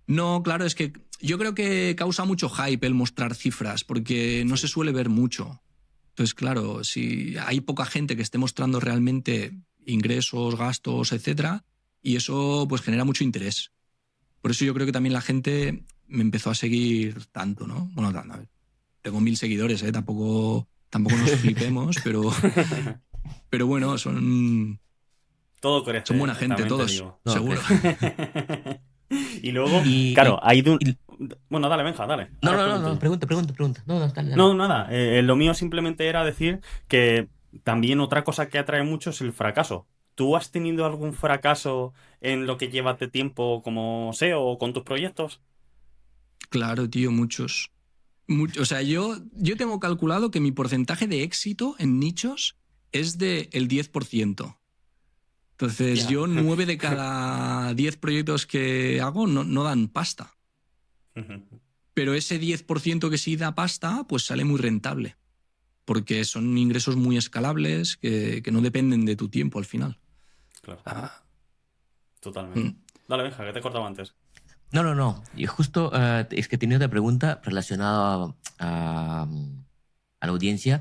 no, claro, es que yo creo que causa mucho hype el mostrar cifras, porque no se suele ver mucho. Entonces, claro, si hay poca gente que esté mostrando realmente ingresos, gastos, etcétera, y eso pues genera mucho interés. Por eso yo creo que también la gente me empezó a seguir tanto, ¿no? Bueno, a ver, tengo 1000 seguidores, tampoco nos flipemos, pero bueno, son Todo crece, buena gente también te todos, digo. No, seguro. Y luego, Y- claro, y- hay de y- Bueno, dale, Benja, dale. No, Ahora no, no, pregunto no, yo. pregunta. No, dale. No, nada. Lo mío simplemente era decir que también otra cosa que atrae mucho es el fracaso. ¿Tú has tenido algún fracaso en lo que llevas de tiempo como SEO o con tus proyectos? Claro, tío, muchos. O sea, yo tengo calculado que mi porcentaje de éxito en nichos es del 10%. Entonces, Hostia. yo 9 de cada 10 proyectos que hago no dan pasta. Pero ese 10% que sí da pasta, pues sale muy rentable. porque son ingresos muy escalables que no dependen de tu tiempo al final. Claro, Ah, totalmente. Dale, Benja, que te he cortado antes. No. Y justo es que tenía otra pregunta relacionada a la audiencia.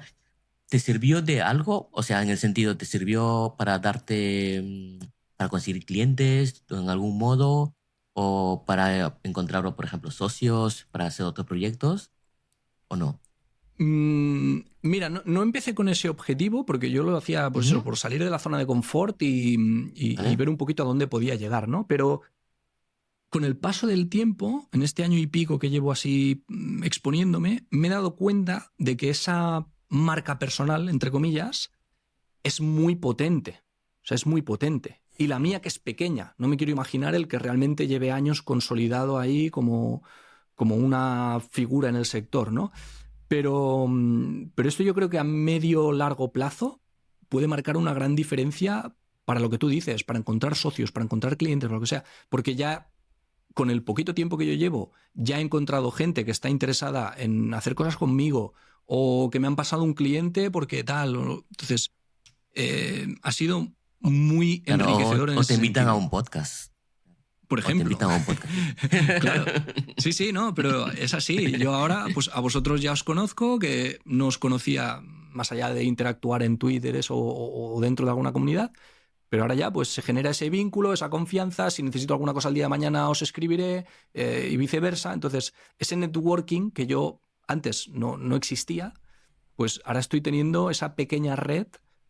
¿Te sirvió de algo? O sea, en el sentido, ¿te sirvió para para conseguir clientes en algún modo? ¿O para encontrar, por ejemplo, socios para hacer otros proyectos? ¿O no? Mira, no empecé con ese objetivo porque yo lo hacía pues eso, Ujú. por salir de la zona de confort y ¿Vale? ver un poquito a dónde podía llegar, ¿no? Pero con el paso del tiempo, en este año y pico que llevo así exponiéndome, me he dado cuenta de que esa marca personal, entre comillas, es muy potente. O sea, es muy potente. Y la mía, que es pequeña, no me quiero imaginar el que realmente lleve años consolidado ahí como una figura en el sector, ¿no? Pero esto yo creo que a medio largo plazo puede marcar una gran diferencia para lo que tú dices, para encontrar socios, para encontrar clientes, para lo que sea. Porque ya con el poquito tiempo que yo llevo, ya he encontrado gente que está interesada en hacer cosas conmigo o que me han pasado un cliente porque tal. Entonces, ha sido muy Claro, enriquecedor en o te ese invitan a sentido. un podcast. Por O te ejemplo. invitan a un podcast. Claro. Sí, sí, no, pero es así. Yo ahora, pues a vosotros ya os conozco, que no os conocía más allá de interactuar en Twitter o dentro de alguna comunidad, pero ahora ya pues se genera ese vínculo, esa confianza. Si necesito alguna cosa el día de mañana os escribiré y viceversa. Entonces, ese networking que yo antes no existía, pues ahora estoy teniendo esa pequeña red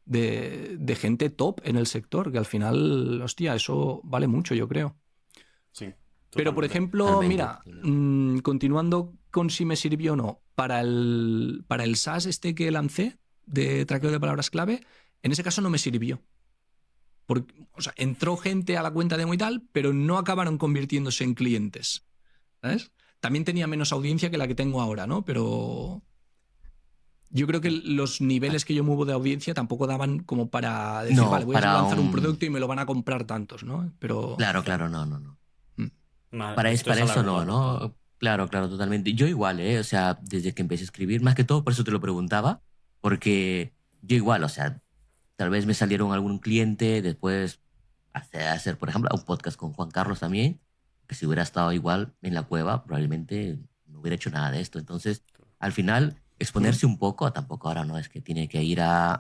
de gente top en el sector, que al final, hostia, eso vale mucho, yo creo. Sí, Pero, por totalmente. ejemplo, Totalmente, mira, totalmente. continuando con si me sirvió o no, para el SaaS este que lancé de traqueo de palabras clave, en ese caso no me sirvió. Porque, o sea, entró gente a la cuenta de y tal, pero no acabaron convirtiéndose en clientes. ¿Sabes? También tenía menos audiencia que la que tengo ahora, ¿no? Pero yo creo que los niveles que yo muevo de audiencia tampoco daban como para decir, vale, No, voy a para lanzar un un... producto y me lo van a comprar tantos, ¿no? Pero. Claro, no. mm, Esto es Para a eso largo no, plazo, claro. ¿no? Claro, totalmente. Yo igual, ¿eh? O sea, desde que empecé a escribir, más que todo, por eso te lo preguntaba, porque yo igual, o sea, tal vez me salieron algún cliente, después hacer, por ejemplo, un podcast con Juan Carlos también, que si hubiera estado igual en la cueva, probablemente no hubiera hecho nada de esto. Entonces, al final, mm, exponerse un poco, tampoco ahora no es que tiene que ir a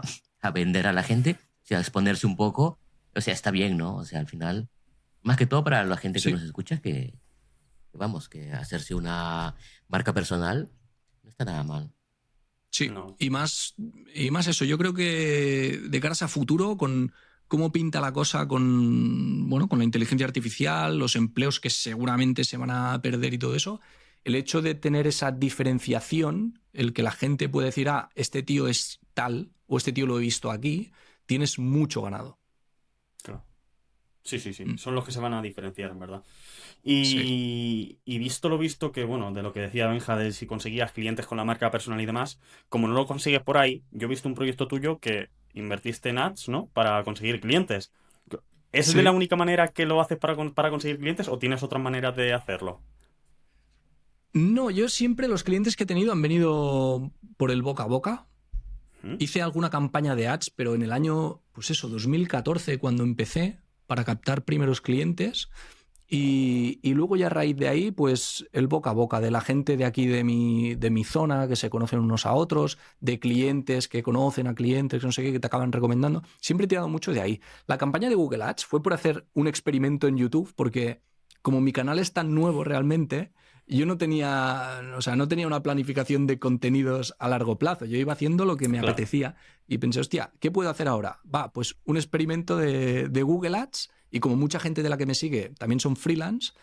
vender a la gente, o sea, exponerse un poco, o sea, está bien, ¿no? O sea, al final, más que todo para la gente que sí. nos escucha, vamos, que hacerse una marca personal no está nada mal. Sí, No, y más eso. Yo creo que de caras a futuro, con cómo pinta la cosa con la inteligencia artificial, los empleos que seguramente se van a perder y todo eso, el hecho de tener esa diferenciación, el que la gente puede decir, este tío es tal o este tío lo he visto aquí, tienes mucho ganado. claro. Sí. Mm, Son los que se van a diferenciar, en verdad. Sí. Y visto lo visto que, bueno, de lo que decía Benja, de si conseguías clientes con la marca personal y demás, como no lo consigues por ahí, yo he visto un proyecto tuyo que invertiste en ads, ¿no? Para conseguir clientes. ¿Es de la Sí. única manera que lo haces para conseguir clientes o tienes otras maneras de hacerlo? No, yo siempre los clientes que he tenido han venido por el boca a boca. ¿Mm? Hice alguna campaña de ads, pero en el año, pues eso, 2014, cuando empecé, para captar primeros clientes. Y luego ya a raíz de ahí, pues el boca a boca de la gente de aquí de mi zona, que se conocen unos a otros, de clientes que conocen a clientes, que no sé qué, que te acaban recomendando. Siempre he tirado mucho de ahí. La campaña de Google Ads fue por hacer un experimento en YouTube, porque como mi canal es tan nuevo realmente, yo no tenía, o sea, no tenía una planificación de contenidos a largo plazo. Yo iba haciendo lo que me Claro, apetecía y pensé, hostia, ¿qué puedo hacer ahora? Va, pues un experimento de Google Ads y como mucha gente de la que me sigue también son freelance,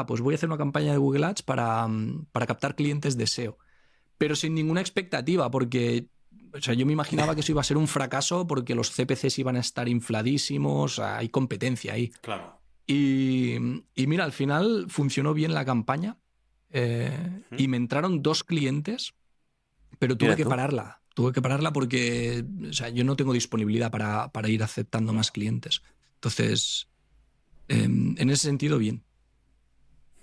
pues voy a hacer una campaña de Google Ads para captar clientes de SEO. Pero sin ninguna expectativa, porque o sea, yo me imaginaba que eso iba a ser un fracaso porque los CPCs iban a estar infladísimos, hay competencia ahí. claro. Y mira, al final funcionó bien la campaña ¿Mm? y me entraron 2 clientes, pero tuve Mira que tú. pararla. Tuve que pararla porque o sea, yo no tengo disponibilidad para ir aceptando más Claro. clientes. Entonces, en ese sentido, bien.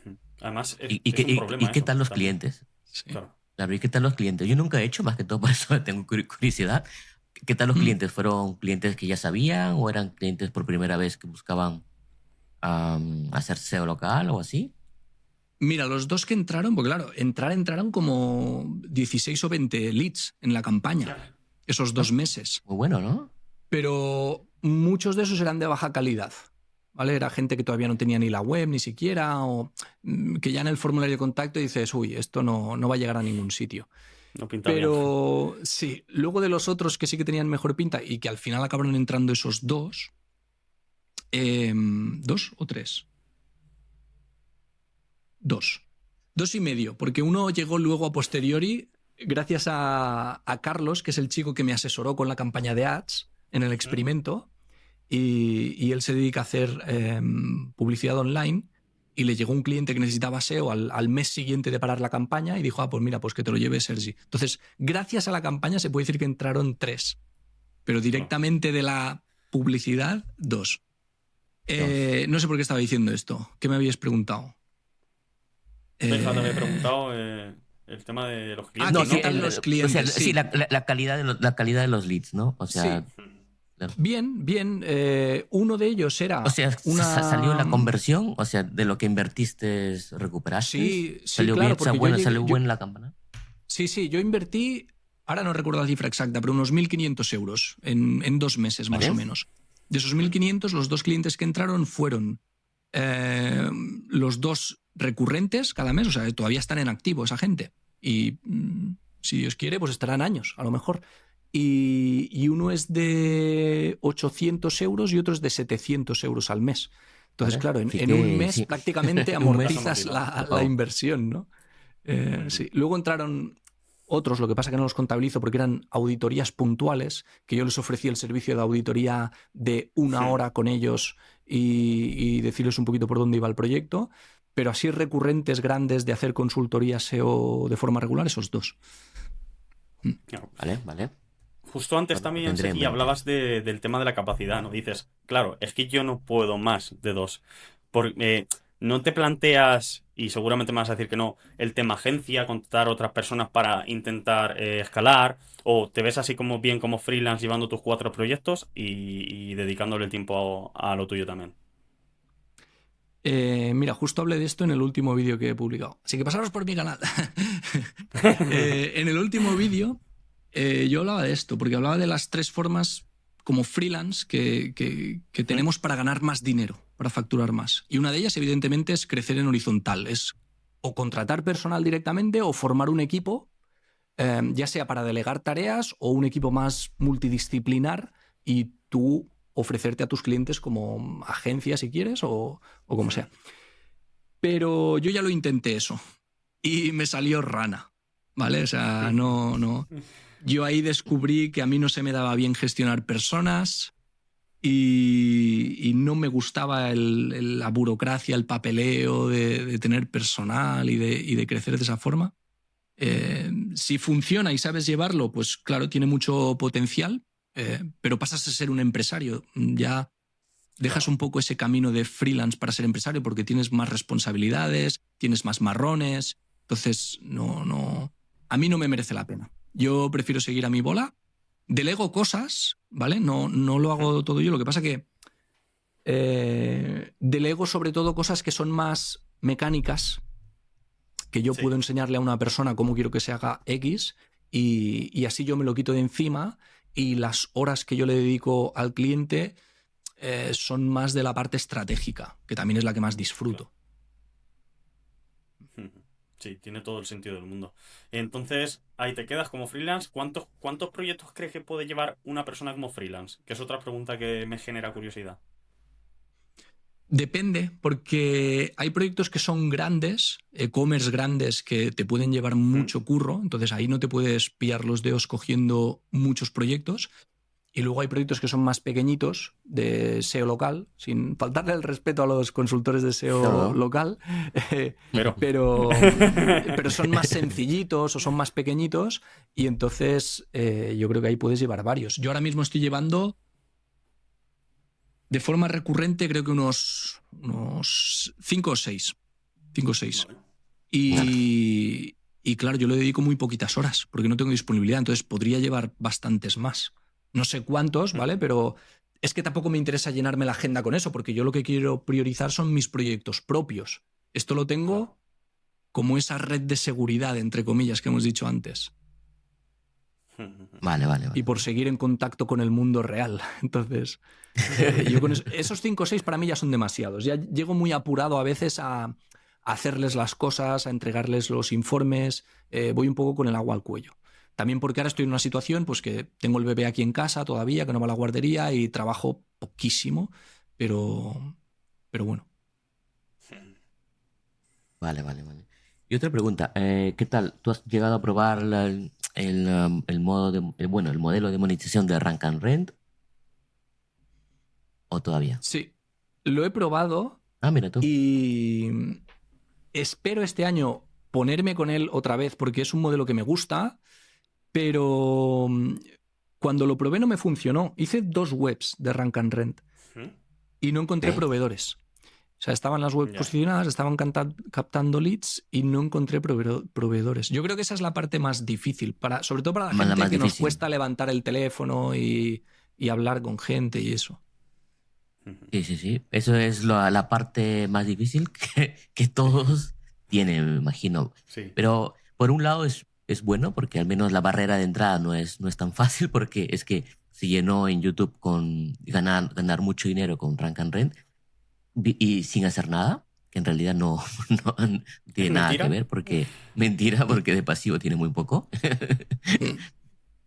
¿Mm? Además, ¿Y es un y problema qué eso tal los también. clientes? Sí. Claro. Claro, ¿y qué tal los clientes? Yo nunca he hecho, más que todo por eso tengo curiosidad. ¿Qué tal los Mm. clientes? ¿Fueron clientes que ya sabían o eran clientes por primera vez que buscaban hacer SEO local o así? Mira, los dos que entraron, porque claro, entraron como 16 o 20 leads en la campaña, esos 2 meses. Muy bueno, ¿no? Pero muchos de esos eran de baja calidad, ¿vale? Era gente que todavía no tenía ni la web ni siquiera, o que ya en el formulario de contacto dices, uy, esto no va a llegar a ningún sitio. No pinta bien. Pero sí, luego de los otros que sí que tenían mejor pinta y que al final acabaron entrando esos dos, ¿2 o 3? 2. 2 y medio, porque uno llegó luego a posteriori gracias a Carlos, que es el chico que me asesoró con la campaña de ads en el experimento, y él se dedica a hacer publicidad online, y le llegó un cliente que necesitaba SEO al mes siguiente de parar la campaña y dijo, pues mira, pues que te lo lleve Sergi. Entonces, gracias a la campaña se puede decir que entraron 3, pero directamente de la publicidad, 2. No sé por qué estaba diciendo esto. ¿Qué me habías preguntado? Benja, te había preguntado el tema de los clientes, no, ¿no? ¿qué tal los clientes? O sea, Sí. sí, la calidad la calidad de los leads, ¿no? O sea, Sí. claro. Bien. Uno de ellos era O sea, salió la conversión, o sea, de lo que invertiste, recuperaste. Sí, salió claro, bien, porque salió buena la campana. Sí, yo invertí, ahora no recuerdo la cifra exacta, pero unos 1.500 euros en 2 meses más ¿Vale? o menos. De esos 1.500, los 2 clientes que entraron fueron los 2 recurrentes cada mes, o sea, todavía están en activo esa gente. Y si Dios quiere, pues estarán años, a lo mejor. Y uno es de 800 euros y otro es de 700 euros al mes. Entonces, ¿Vale? claro, Así en que, un mes sí. prácticamente Un mes amortizas la inversión, ¿no? Sí. Luego entraron otros, lo que pasa que no los contabilizo porque eran auditorías puntuales, que yo les ofrecí el servicio de auditoría de 1 hora con ellos y decirles un poquito por dónde iba el proyecto, pero así recurrentes grandes de hacer consultoría SEO de forma regular, esos 2. Vale. Justo antes también, Sergi, hablabas del tema de la capacidad, ¿no? Dices, claro, es que yo no puedo más de 2. No te planteas, y seguramente me vas a decir que no, el tema agencia, contratar a otras personas para intentar escalar, o te ves así como bien como freelance llevando tus 4 proyectos y dedicándole el tiempo a lo tuyo también. Mira, justo hablé de esto en el último vídeo que he publicado. Así que pasaros por mi canal. En el último vídeo yo hablaba de esto, porque hablaba de las 3 formas como freelance que tenemos para ganar más dinero, para facturar más. Y una de ellas, evidentemente, es crecer en horizontal. Es o contratar personal directamente o formar un equipo, ya sea para delegar tareas o un equipo más multidisciplinar y tú ofrecerte a tus clientes como agencia si quieres o como sea. Pero yo ya lo intenté eso y me salió rana, ¿vale? O sea, no. Yo ahí descubrí que a mí no se me daba bien gestionar personas y no me gustaba la burocracia, el papeleo de tener personal y de crecer de esa forma. Si funciona y sabes llevarlo, pues claro, tiene mucho potencial, pero pasas a ser un empresario. Ya dejas un poco ese camino de freelance para ser empresario porque tienes más responsabilidades, tienes más marrones. Entonces, no, a mí no me merece la pena. Yo prefiero seguir a mi bola. Delego cosas, ¿vale? No lo hago todo yo. Lo que pasa que delego sobre todo cosas que son más mecánicas, que yo puedo enseñarle a una persona cómo quiero que se haga X y así yo me lo quito de encima y las horas que yo le dedico al cliente son más de la parte estratégica, que también es la que más disfruto. Sí, tiene todo el sentido del mundo. Entonces, ahí te quedas como freelance. ¿Cuántos proyectos crees que puede llevar una persona como freelance? Que es otra pregunta que me genera curiosidad. Depende, porque hay proyectos que son grandes, e-commerce grandes, que te pueden llevar mucho curro, entonces ahí no te puedes pillar los dedos cogiendo muchos proyectos. Y luego hay proyectos que son más pequeñitos, de SEO local, sin faltarle el respeto a los consultores de SEO local, pero son más sencillitos o son más pequeñitos y entonces yo creo que ahí puedes llevar varios. Yo ahora mismo estoy llevando de forma recurrente creo que unos 5 o 6. 5 o 6. Vale. Y Y claro, yo le dedico muy poquitas horas porque no tengo disponibilidad, entonces podría llevar bastantes más. No sé cuántos, ¿vale? Pero es que tampoco me interesa llenarme la agenda con eso, porque yo lo que quiero priorizar son mis proyectos propios. Esto lo tengo como esa red de seguridad, entre comillas, que hemos dicho antes. Vale. Y por seguir en contacto con el mundo real. Entonces, yo con esos 5 o 6 para mí ya son demasiados. Ya llego muy apurado a veces a hacerles las cosas, a entregarles los informes. Voy un poco con el agua al cuello. También porque ahora estoy en una situación pues que tengo el bebé aquí en casa todavía, que no va a la guardería y trabajo poquísimo, pero bueno. Vale. Y otra pregunta, ¿qué tal? ¿Tú has llegado a probar el modelo de monetización de Rank and Rent o todavía? Sí, lo he probado Ah, mira tú. y espero este año ponerme con él otra vez porque es un modelo que me gusta, pero cuando lo probé no me funcionó. Hice 2 webs de Rank and Rent y no encontré proveedores. O sea, estaban las webs posicionadas, estaban captando leads y no encontré proveedores. Yo creo que esa es la parte más difícil, sobre todo para la gente que nos cuesta levantar el teléfono y hablar con gente y eso. Sí. Eso es la parte más difícil que todos tienen, me imagino. Sí. Pero por un lado es bueno porque al menos la barrera de entrada no es tan fácil porque es que se llenó en YouTube con ganar mucho dinero con Rank and Rent y sin hacer nada, que en realidad no tiene nada que ver porque de pasivo tiene muy poco.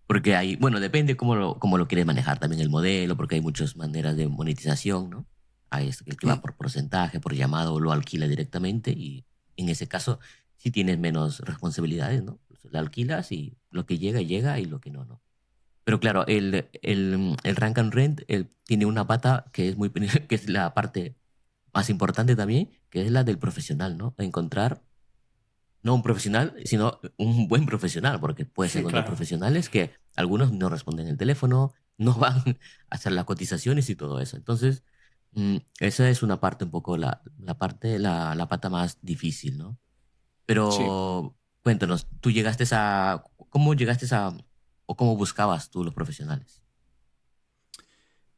Porque hay, bueno, depende cómo lo quieres manejar también el modelo, porque hay muchas maneras de monetización, ¿no? Hay el que va por porcentaje, por llamado, o lo alquila directamente y en ese caso sí tienes menos responsabilidades, ¿no? Lo alquilas y lo que llega y lo que no. Pero claro, el Rank and Rent tiene una pata que es que es la parte más importante también, que es la del profesional, ¿no? Encontrar no un profesional, sino un buen profesional, porque puedes encontrar profesionales que algunos no responden el teléfono, no van a hacer las cotizaciones y todo eso. Entonces, esa es una parte un poco la pata más difícil, ¿no? Pero cuéntanos, ¿cómo llegaste o cómo buscabas tú los profesionales?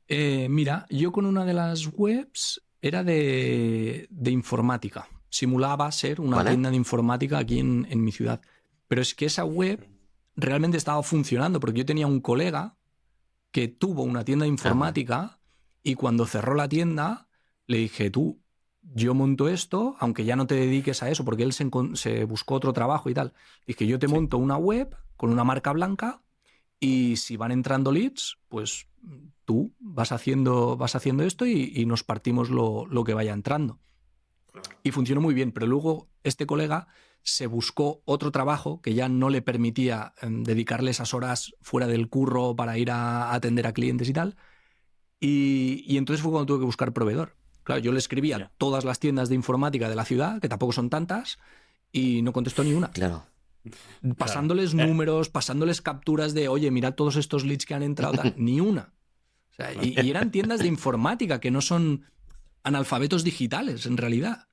Mira, yo con una de las webs era de informática. Simulaba ser una tienda de informática aquí en mi ciudad. Pero es que esa web realmente estaba funcionando porque yo tenía un colega que tuvo una tienda de informática y cuando cerró la tienda le dije, yo monto esto, aunque ya no te dediques a eso porque él se buscó otro trabajo y tal. Dije, yo te monto una web con una marca blanca y si van entrando leads, pues tú vas haciendo esto y nos partimos lo que vaya entrando. Y funcionó muy bien, pero luego este colega se buscó otro trabajo que ya no le permitía dedicarle esas horas fuera del curro para ir a atender a clientes y tal. Y entonces fue cuando tuve que buscar proveedor. Claro, yo le escribía a todas las tiendas de informática de la ciudad, que tampoco son tantas, y no contestó ni una. Claro. Pasándoles números, pasándoles capturas de, oye, mirad todos estos leads que han entrado, tal, ni una. O sea, y eran tiendas de informática que no son analfabetos digitales, en realidad.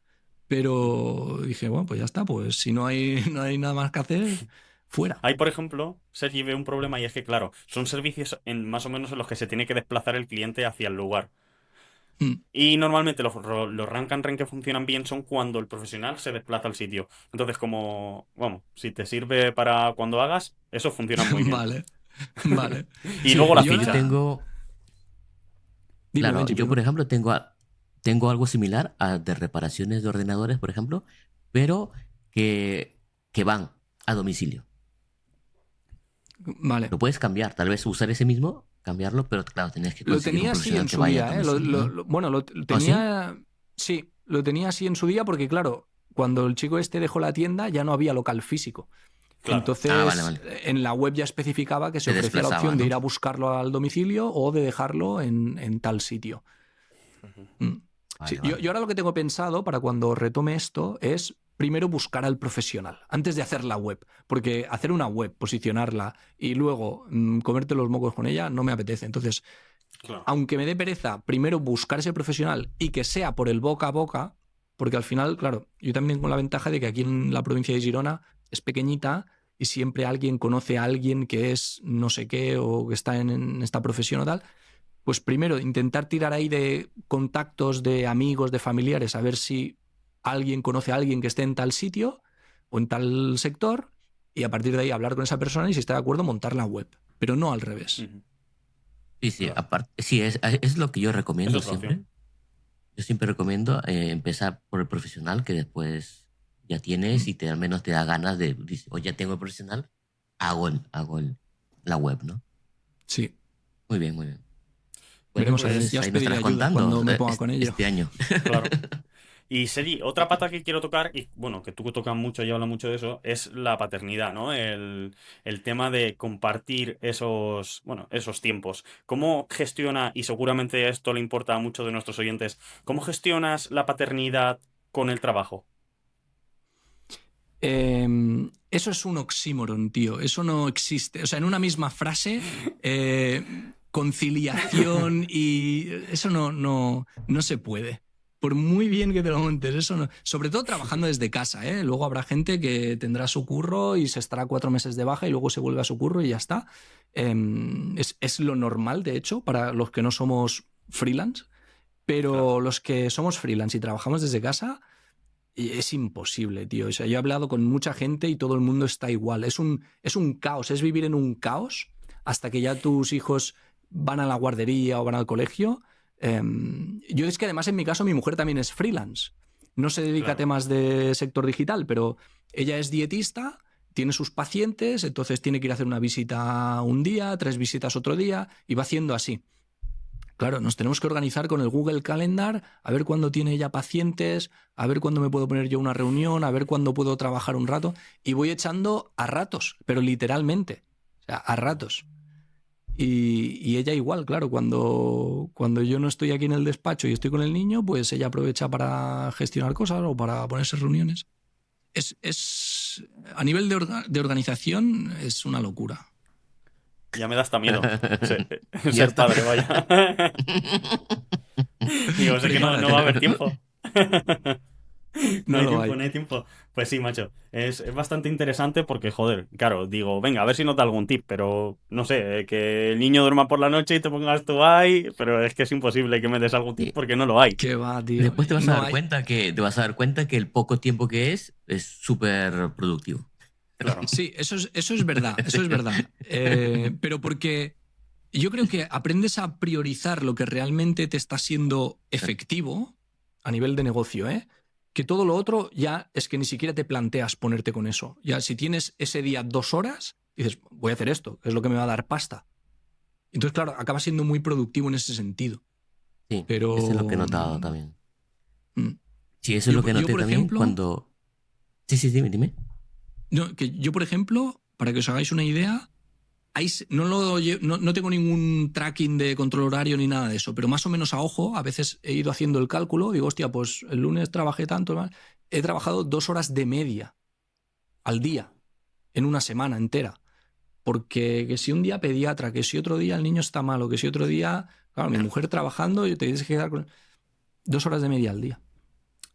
Pero dije, bueno, pues ya está, pues si no hay nada más que hacer, fuera. Hay, por ejemplo, Sergi ve un problema y es que, claro, son servicios más o menos en los que se tiene que desplazar el cliente hacia el lugar. Y normalmente los Rank and Rent que funcionan bien son cuando el profesional se desplaza al sitio. Entonces, si te sirve para cuando hagas, eso funciona muy bien. Vale. Y luego la yo ficha. Yo, por ejemplo, tengo algo similar a de reparaciones de ordenadores, por ejemplo, pero que van a domicilio. Vale. Lo puedes cambiar, tal vez usar ese mismo, cambiarlo, pero claro, tenías que conseguir lo tenía así en su día, lo tenía. Sí, lo tenía así en su día porque, claro, cuando el chico este dejó la tienda ya no había local físico. Claro. Entonces, en la web ya especificaba que se ofrecía la opción de ir a buscarlo al domicilio o de dejarlo en tal sitio. Yo ahora lo que tengo pensado para cuando retome esto es primero buscar al profesional antes de hacer la web, porque hacer una web, posicionarla y luego comerte los mocos con ella no me apetece. Entonces, aunque me dé pereza, primero buscar ese profesional y que sea por el boca a boca, porque al final, claro, yo también tengo la ventaja de que aquí en la provincia de Girona es pequeñita y siempre alguien conoce a alguien que es no sé qué o que está en esta profesión o tal, pues primero intentar tirar ahí de contactos de amigos, de familiares, a ver si alguien conoce a alguien que esté en tal sitio o en tal sector y a partir de ahí hablar con esa persona y si está de acuerdo montar la web, pero no al revés. Sí, sí, Claro. aparte, sí, es lo que yo Es recomiendo otra siempre. opción. Yo siempre recomiendo empezar por el profesional que después ya tienes y al menos te da ganas de, dices, o ya tengo el profesional, la web, ¿no? Sí, Muy bien, muy bien. Bueno, veremos a ver, Pues ya pues os ahí nos pediré estarás ayuda contando cuando me ponga con ello. este año. Claro. Y Sergi, otra pata que quiero tocar, y bueno, que tú tocas mucho y hablas mucho de eso, es la paternidad, ¿no? El tema de compartir esos tiempos. ¿Cómo gestiona, y seguramente esto le importa a muchos de nuestros oyentes, cómo gestionas la paternidad con el trabajo? Eso es un oxímoron, tío. Eso no existe. O sea, en una misma frase, conciliación y eso no se puede. Por muy bien que te lo montes, eso no. Sobre todo trabajando desde casa, ¿eh? Luego habrá gente que tendrá su curro y se estará 4 meses de baja y luego se vuelve a su curro y ya está. Es lo normal, de hecho, para los que no somos freelance, pero Claro. los que somos freelance y trabajamos desde casa, y es imposible, tío. O sea, yo he hablado con mucha gente y todo el mundo está igual. Es un caos, es vivir en un caos hasta que ya tus hijos van a la guardería o van al colegio. Yo es que además en mi caso mi mujer también es freelance. No se dedica a Claro. temas de sector digital, pero ella es dietista, tiene sus pacientes, entonces tiene que ir a hacer una visita un día, 3 visitas otro día y va haciendo así. Claro, nos tenemos que organizar con el Google Calendar, a ver cuándo tiene ella pacientes, a ver cuándo me puedo poner yo una reunión, a ver cuándo puedo trabajar un rato. Y voy echando a ratos, pero literalmente. O sea, a ratos. Y ella igual, claro, cuando yo no estoy aquí en el despacho y estoy con el niño, pues ella aprovecha para gestionar cosas o para ponerse reuniones. A nivel de organización es una locura. Ya me da hasta miedo Ya ser está. padre, vaya. Digo, sé que no Prepárate. va a haber tiempo. No No hay lo tiempo, hay. no hay tiempo. Pues sí, macho. Es bastante interesante porque, joder, claro, digo, venga, a ver si nos da algún tip, pero no sé, que el niño duerma por la noche y te pongas tú ahí, pero es que es imposible que me des algún tip Sí. porque no lo hay. ¿Qué va, tío? Después te vas a No dar hay. cuenta que el poco tiempo que es súper productivo. Claro. Sí, eso es verdad, eso es verdad. Pero porque yo creo que aprendes a priorizar lo que realmente te está siendo efectivo a nivel de negocio, ¿eh? Que todo lo otro ya es que ni siquiera te planteas ponerte con eso. Ya si tienes ese día 2 horas, dices, voy a hacer esto, que es lo que me va a dar pasta. Entonces, claro, acaba siendo muy productivo en ese sentido. Sí, eso es lo que he Pero notado también. mm, Sí, eso es lo que yo noté por también ejemplo, cuando... Sí, sí, dime. no, que yo, por ejemplo, para que os hagáis una idea, no tengo ningún tracking de control horario ni nada de eso, pero más o menos a ojo, a veces he ido haciendo el cálculo, digo, hostia, pues el lunes trabajé tanto, he trabajado 2 horas de media al día, en una semana entera. Porque que si un día pediatra, que si otro día el niño está malo, que si otro día, claro, mi mujer trabajando y te tienes que quedar con 2 horas de media al día.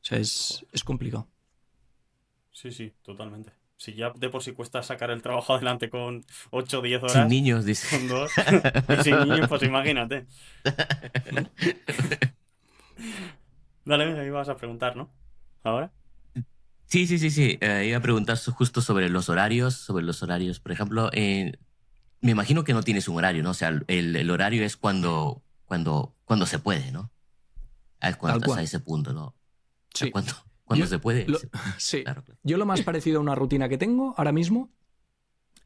O sea, Joder. es complicado. Sí, sí, totalmente. Si ya de por sí cuesta sacar el trabajo adelante con 8 o 10 Sin horas, niños, dice. con dos, y sin niños, pues imagínate. ¿Mm? Dale, ahí vas a preguntar, ¿no? ¿Ahora? Sí. Iba a preguntar justo sobre los horarios. Por ejemplo, me imagino que no tienes un horario, ¿no? O sea, el horario es cuando se puede, ¿no? Es cuando Tal estás a cual. ese punto, ¿no? O sea, Sí. cuando Yo, se puede. lo, Sí. sí. Claro, claro. Yo lo más parecido a una rutina que tengo ahora mismo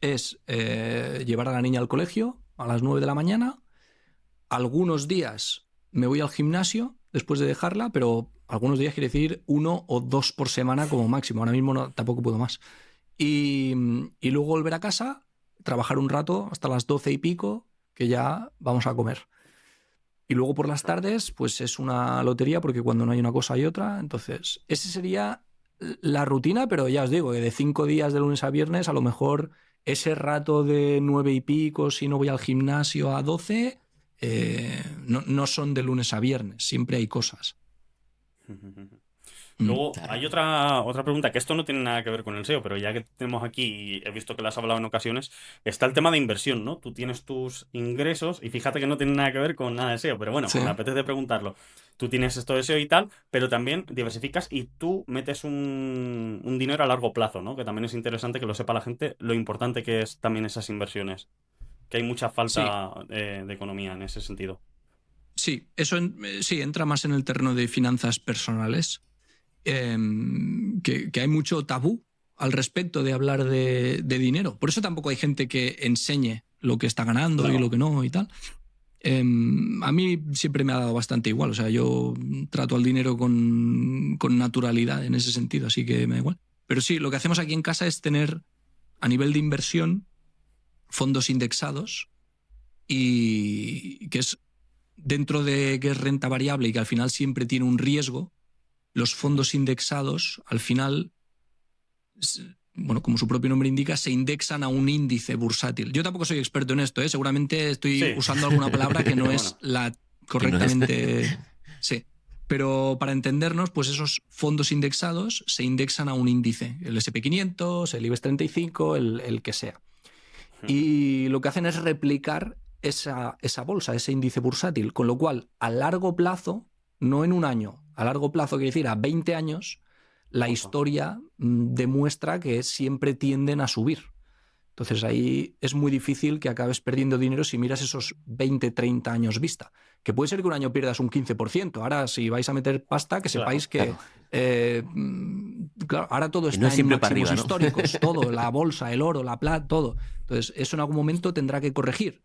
es llevar a la niña al colegio a las 9 de la mañana. Algunos días me voy al gimnasio después de dejarla, pero algunos días quiere decir 1 o 2 por semana como máximo. Ahora mismo tampoco puedo más. Y, y luego volver a casa, trabajar un rato hasta las 12 y pico, que ya vamos a comer. Y luego por las tardes, pues es una lotería porque cuando no hay una cosa hay otra. Entonces, esa sería la rutina, pero ya os digo que de 5 días de lunes a viernes, a lo mejor ese rato de 9 y pico, si no voy al gimnasio a 12, no son de lunes a viernes, siempre hay cosas. Luego, Claro. hay otra pregunta, que esto no tiene nada que ver con el SEO, pero ya que tenemos aquí, y he visto que lo has hablado en ocasiones, está el tema de inversión, ¿no? Tú tienes tus ingresos, y fíjate que no tiene nada que ver con nada de SEO, pero bueno, Sí. me apetece preguntarlo. Tú tienes esto de SEO y tal, pero también diversificas y tú metes un dinero a largo plazo, ¿no? Que también es interesante que lo sepa la gente, lo importante que es también esas inversiones, que hay mucha Sí, falta de economía en ese sentido. sí, sí entra más en el terreno de finanzas personales, que hay mucho tabú al respecto de hablar de dinero. Por eso tampoco hay gente que enseñe lo que está ganando y lo Claro. que no y tal. A mí siempre me ha dado bastante igual, o sea, yo trato al dinero con naturalidad en ese sentido, así que me da igual. Pero sí, lo que hacemos aquí en casa es tener a nivel de inversión fondos indexados y que es dentro de que es renta variable y que al final siempre tiene un riesgo, los fondos indexados al final, bueno, como su propio nombre indica, se indexan a un índice bursátil. Yo tampoco soy experto en esto, ¿eh? Seguramente estoy Sí, usando alguna palabra que no pero es bueno. la Que no es. correctamente... Sí. Pero para entendernos, pues esos fondos indexados se indexan a un índice, el SP500, el IBEX 35, el que sea. Y lo que hacen es replicar esa bolsa, ese índice bursátil, con lo cual a largo plazo, no en un año, a largo plazo quiere decir a 20 años, la Ojo. historia demuestra que siempre tienden a subir. Entonces ahí es muy difícil que acabes perdiendo dinero si miras esos 20, 30 años vista. Que puede ser que un año pierdas un 15%. Ahora, si vais a meter pasta, que Claro. sepáis que claro, ahora todo Que no está es en siempre para máximos arriba, ¿no? históricos, todo, la bolsa, el oro, la plata, todo. Entonces, eso en algún momento tendrá que corregir.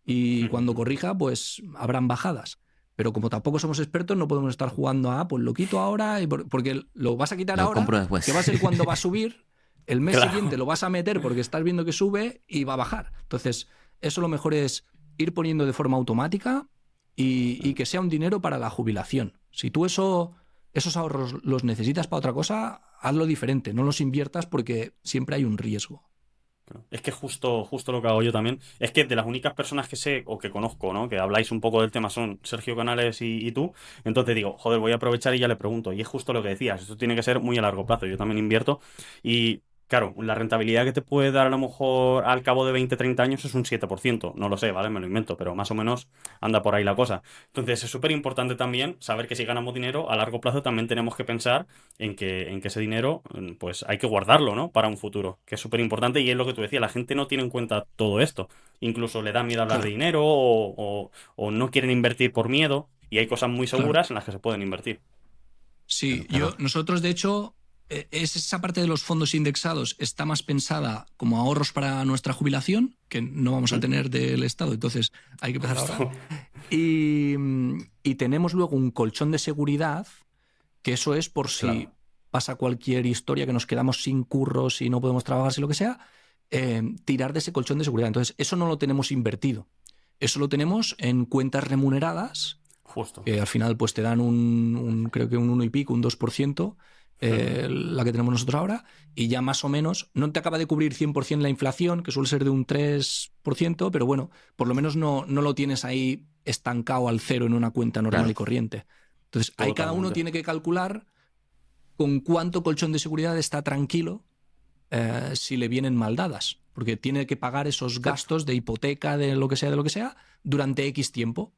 Y cuando corrija, pues habrán bajadas. Pero como tampoco somos expertos, no podemos estar jugando a, pues lo quito ahora, porque lo vas a quitar Lo ahora, compro después. que va a ser cuando va a subir, el mes siguiente Claro. lo vas a meter porque estás viendo que sube y va a bajar. Entonces, eso lo mejor es ir poniendo de forma automática y que sea un dinero para la jubilación. Si tú esos ahorros los necesitas para otra cosa, hazlo diferente, no los inviertas porque siempre hay un riesgo. Es que justo lo que hago yo también. Es que de las únicas personas que sé o que conozco, ¿no? Que habláis un poco del tema son Sergio Canales y tú. Entonces digo, joder, voy a aprovechar y ya le pregunto. Y es justo lo que decías. Esto tiene que ser muy a largo plazo. Yo también invierto. Y claro, la rentabilidad que te puede dar a lo mejor al cabo de 20 30 años es un 7%. No lo sé, ¿vale? Me lo invento, pero más o menos anda por ahí la cosa. Entonces es súper importante también saber que si ganamos dinero a largo plazo también tenemos que pensar en que ese dinero, pues hay que guardarlo, ¿no? Para un futuro, que es súper importante y es lo que tú decías, la gente no tiene en cuenta todo esto. Incluso le da miedo hablar de Claro, dinero o no quieren invertir por miedo y hay cosas muy claro. seguras en las que se pueden invertir. Sí, Claro. nosotros de hecho, esa parte de los fondos indexados está más pensada como ahorros para nuestra jubilación, que no vamos a ¿Mm? tener del Estado, entonces hay que empezar a ahorrar. Justo. Y tenemos luego un colchón de seguridad, que eso es por si Claro. pasa cualquier historia, que nos quedamos sin curros y no podemos trabajar, si lo que sea, tirar de ese colchón de seguridad. Entonces, eso no lo tenemos invertido. Eso lo tenemos en cuentas remuneradas Justo. que al final pues te dan creo que un 1 y pico, un 2%, la que tenemos nosotros ahora, y ya más o menos no te acaba de cubrir 100% la inflación, que suele ser de un 3%, pero bueno, por lo menos no lo tienes ahí estancado al cero en una cuenta normal y Claro. corriente. Entonces, ahí cada uno Totalmente. tiene que calcular con cuánto colchón de seguridad está tranquilo si le vienen mal dadas, porque tiene que pagar esos Exacto. gastos de hipoteca, de lo que sea, durante X tiempo.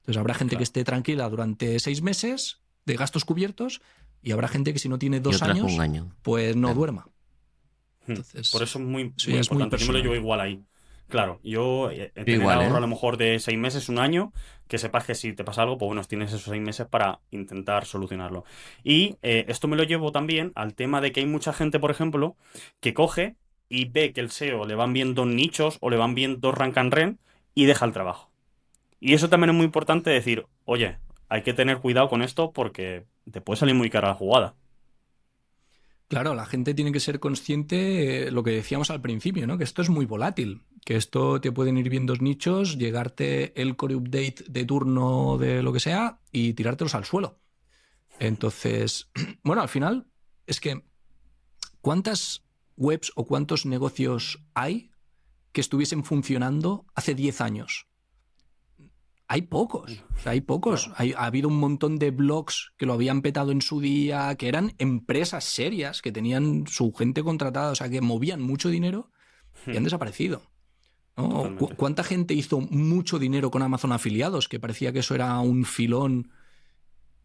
Entonces habrá gente que Claro. esté tranquila durante 6 meses de gastos cubiertos y habrá gente que si no tiene Y 2 otras con un años, año. pues no Claro. duerma. Por Entonces, eso es muy, eso muy ya es muy importante. Yo me lo llevo personal. igual ahí. Claro, yo Yo tener igual, ahorro a ¿eh? lo mejor de 6 meses, un año, que sepas que si te pasa algo, pues bueno, tienes esos 6 meses para intentar solucionarlo. Y esto me lo llevo también al tema de que hay mucha gente, por ejemplo, que coge y ve que el SEO le van bien dos nichos o le van bien dos rank and rent y deja el trabajo. Y eso también es muy importante decir, oye, hay que tener cuidado con esto porque te puede salir muy cara la jugada. Claro, la gente tiene que ser consciente, lo que decíamos al principio, ¿no? Que esto es muy volátil, que esto te pueden ir bien dos nichos, llegarte el core update de turno de lo que sea y tirártelos al suelo. Entonces, bueno, al final es que ¿cuántas webs o cuántos negocios hay que estuviesen funcionando hace 10 años? Hay pocos, o sea, hay pocos. Claro. Ha habido un montón de blogs que lo habían petado en su día, que eran empresas serias, que tenían su gente contratada, o sea, que movían mucho dinero y han desaparecido, ¿no? Totalmente. ¿Cuánta gente hizo mucho dinero con Amazon afiliados? Que parecía que eso era un filón.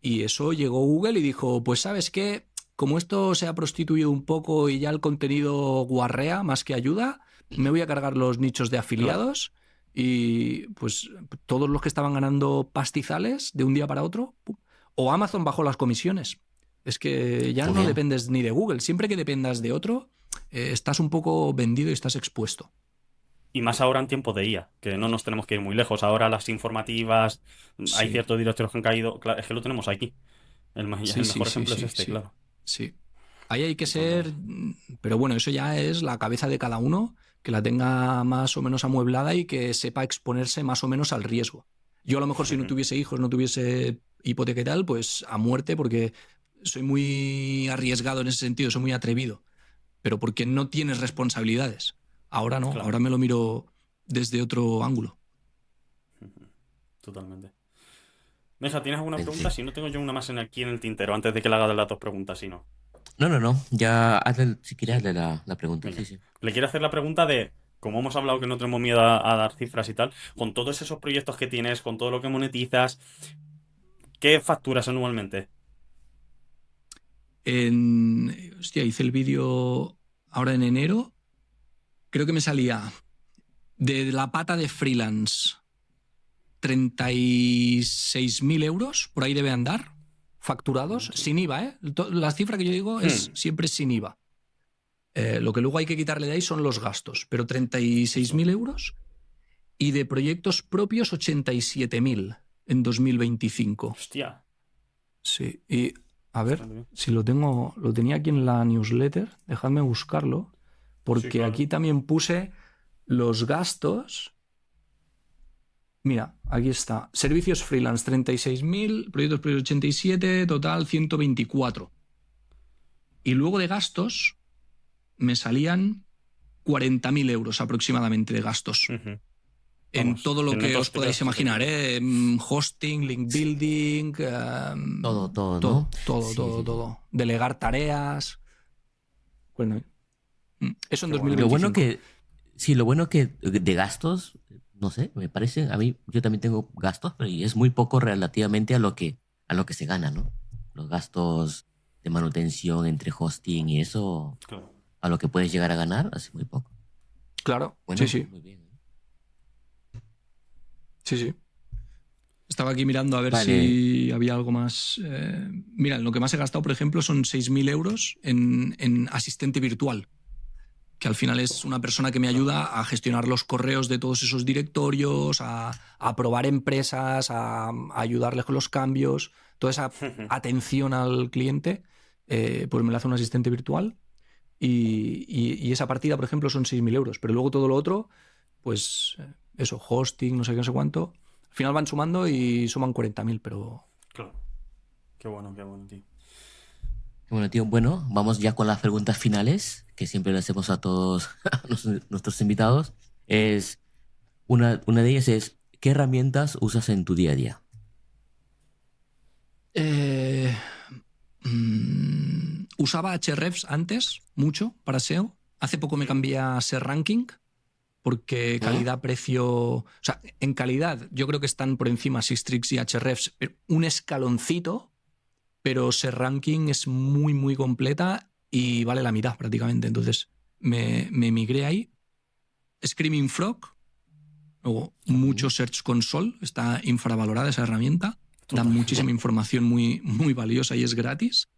Y eso llegó Google y dijo, pues ¿sabes qué? Como esto se ha prostituido un poco y ya el contenido guarrea más que ayuda, me voy a cargar los nichos de afiliados y pues todos los que estaban ganando pastizales de un día para otro, ¡pum! O Amazon bajó las comisiones. Es que ya no Joder. dependes ni de Google. Siempre que dependas de otro, estás un poco vendido y estás expuesto. Y más ahora en tiempos de IA, que no nos tenemos que ir muy lejos. Ahora las informativas, hay Sí, ciertos directores que han caído. Claro, es que lo tenemos aquí. sí, El sí, mejor sí, ejemplo es sí, este, sí, claro. sí. Ahí hay que Totalmente. ser, pero bueno, eso ya es la cabeza de cada uno, que la tenga más o menos amueblada y que sepa exponerse más o menos al riesgo. Yo a lo mejor si no tuviese hijos, no tuviese hipoteca y tal, pues a muerte, porque soy muy arriesgado en ese sentido, soy muy atrevido, pero porque no tienes responsabilidades. Ahora no, Claro. ahora me lo miro desde otro ángulo. Totalmente. Meja, ¿tienes alguna pregunta? Vente. Si no, tengo yo una más aquí en el tintero, antes de que le haga las dos preguntas, si no. No. Ya, si quieres, hazle la pregunta. Sí, Venga. sí. Le quiero hacer la pregunta de, como hemos hablado que no tenemos miedo a dar cifras y tal, con todos esos proyectos que tienes, con todo lo que monetizas, ¿qué facturas anualmente? Hostia, hice el vídeo ahora en enero, creo que me salía de la pata de freelance 36.000 euros, por ahí debe andar, facturados, sin IVA, ¿eh? La cifra que yo digo es Hmm. siempre sin IVA. Lo que luego hay que quitarle de ahí son los gastos, pero Eso. 36.000 euros y de proyectos propios 87.000 en 2025. Hostia. Sí, y a ver Bastante bien. si lo tenía aquí en la newsletter, dejadme buscarlo, Sí, porque claro. aquí también puse los gastos. Mira, aquí está. Servicios freelance 36.000, proyectos propios 87, total 124. Y luego de gastos me salían 40.000 euros aproximadamente de gastos. Ujú. En Vamos, todo que lo en que os netos te quedas podáis bastante imaginar, bien. ¿eh? Hosting, link building, Todo, ¿no? todo, todo, Sí, todo, sí, sí. todo. Delegar tareas. Bueno, eso en Qué bueno, Y lo tío. bueno 2025. que, sí, lo bueno que de gastos, no sé, me parece, a mí, yo también tengo gastos, pero y es muy poco relativamente a lo que se gana, ¿no? Los gastos de manutención entre hosting y eso, Claro. a lo que puedes llegar a ganar, así muy poco. Claro, sí, Bueno, sí, muy bien. sí, sí. Estaba aquí mirando a ver Vale, si había algo más. Mira, lo que más he gastado, por ejemplo, son 6.000 euros en asistente virtual, que al final es una persona que me Claro. ayuda a gestionar los correos de todos esos directorios, a probar empresas, a ayudarles con los cambios, toda esa atención al cliente, pues me la hace un asistente virtual y esa partida, por ejemplo, son 6.000 euros, pero luego todo lo otro, pues eso, hosting, no sé qué, no sé cuánto, al final van sumando y suman 40.000, pero Claro. Qué bueno, tío. bueno, tío, bueno, vamos ya con las preguntas finales, que siempre le hacemos a todos nuestros invitados. Es, una de ellas es, ¿qué herramientas usas en tu día a día? Eh, usaba Ahrefs antes, mucho, para SEO. Hace poco me cambié a SERranking porque ¿Mm? calidad-precio... O sea, en calidad yo creo que están por encima Sistrix y Ahrefs un escaloncito, pero SERranking es muy, muy completa y vale la mitad prácticamente. Entonces me migré ahí. Screaming Frog, luego mucho Mm. Search Console, está infravalorada esa herramienta. Da muchísima Totalmente. información muy, muy valiosa y es gratis.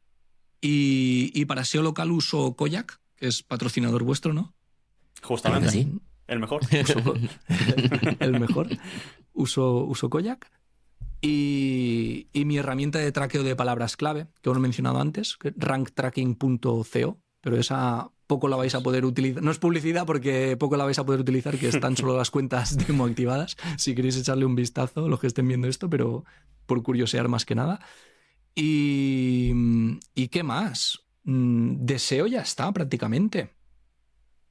Y para SEO local uso Koyak, que es patrocinador vuestro, ¿no? Claro que Justamente. sí. El mejor. Uso el mejor. Uso Koyak. Y mi herramienta de traqueo de palabras clave, que os he mencionado antes, que es ranktracking.co, pero esa poco la vais a poder utilizar. No es publicidad porque poco la vais a poder utilizar, que están solo las cuentas demo activadas. Si queréis echarle un vistazo, los que estén viendo esto, pero por curiosear más que nada. ¿Y qué más? Deseo ya está prácticamente.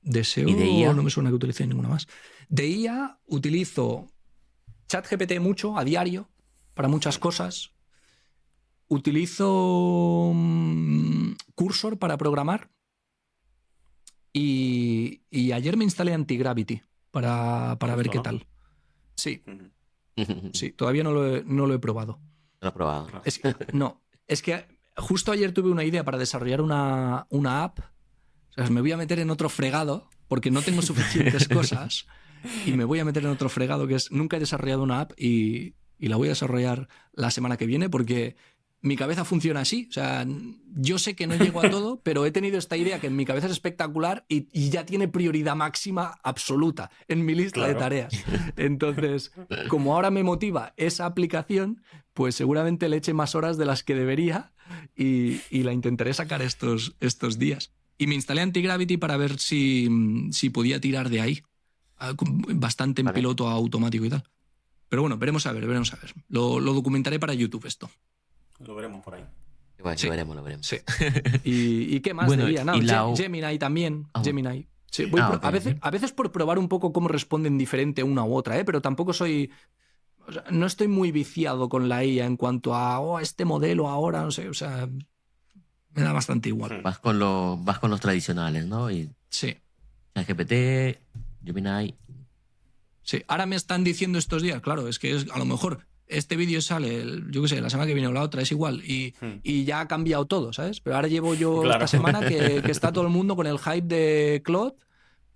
¿Y de Deseo no IA? me suena que utilice ninguna más. De IA utilizo ChatGPT mucho, a diario, para muchas cosas. Utilizo Cursor para programar. Y ayer me instalé Antigravity para ver Justo, qué ¿no? tal. Sí, Ujú. sí, todavía no lo he probado. Lo he probado. No, es que justo ayer tuve una idea para desarrollar una app. O sea, me voy a meter en otro fregado porque no tengo suficientes cosas y me voy a meter en otro fregado que es, nunca he desarrollado una app y la voy a desarrollar la semana que viene porque mi cabeza funciona así. O sea, yo sé que no llego a todo, pero he tenido esta idea que en mi cabeza es espectacular y ya tiene prioridad máxima absoluta en mi lista de Claro. tareas. Entonces, como ahora me motiva esa aplicación, pues seguramente le eche más horas de las que debería y la intentaré sacar estos días. Y me instalé Antigravity para ver si podía tirar de ahí. Bastante en Vale. piloto automático y tal. Pero bueno, veremos a ver. Lo documentaré para YouTube esto. Lo veremos por ahí. Bueno, Sí. lo veremos. Sí. ¿Y qué más Bueno, de IA? No, y la- Gemini también. Ah, bueno. Gemini. Sí, Ok. a veces por probar un poco cómo responden diferente una u otra, pero tampoco soy... O sea, no estoy muy viciado con la IA en cuanto a este modelo ahora, no sé, o sea, me da bastante igual. Vas con los tradicionales, ¿no? Y Sí. ChatGPT, Gemini. Sí, ahora me están diciendo estos días, claro, es que a lo mejor este vídeo sale, yo qué sé, la semana que viene o la otra, es igual, y ya ha cambiado todo, ¿sabes? Pero ahora llevo yo Claro. esta semana que está todo el mundo con el hype de Claude,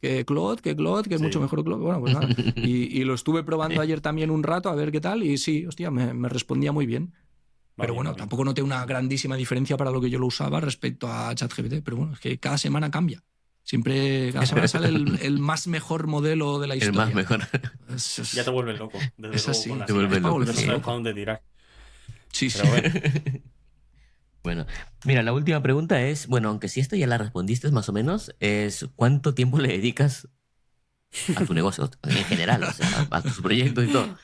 que es Sí. mucho mejor que Claude. Bueno, pues nada. Y lo estuve probando ayer también un rato a ver qué tal, y sí, hostia, me respondía muy bien. Va Pero bien, bueno, va bien. tampoco noté una grandísima diferencia para lo que yo lo usaba respecto a ChatGPT, pero bueno, es que cada semana cambia. Siempre, cada semana sale el más mejor modelo de la El historia. más mejor. Ya te vuelves loco. Desde Es luego así, con las te vuelves ideas. loco. No volverse sabes loco. para dónde tirar. Sí, Pero bueno. Bueno, mira, la última pregunta es, bueno, aunque si esta ya la respondiste más o menos, es ¿cuánto tiempo le dedicas a tu negocio en general? O sea, a tus proyectos y todo.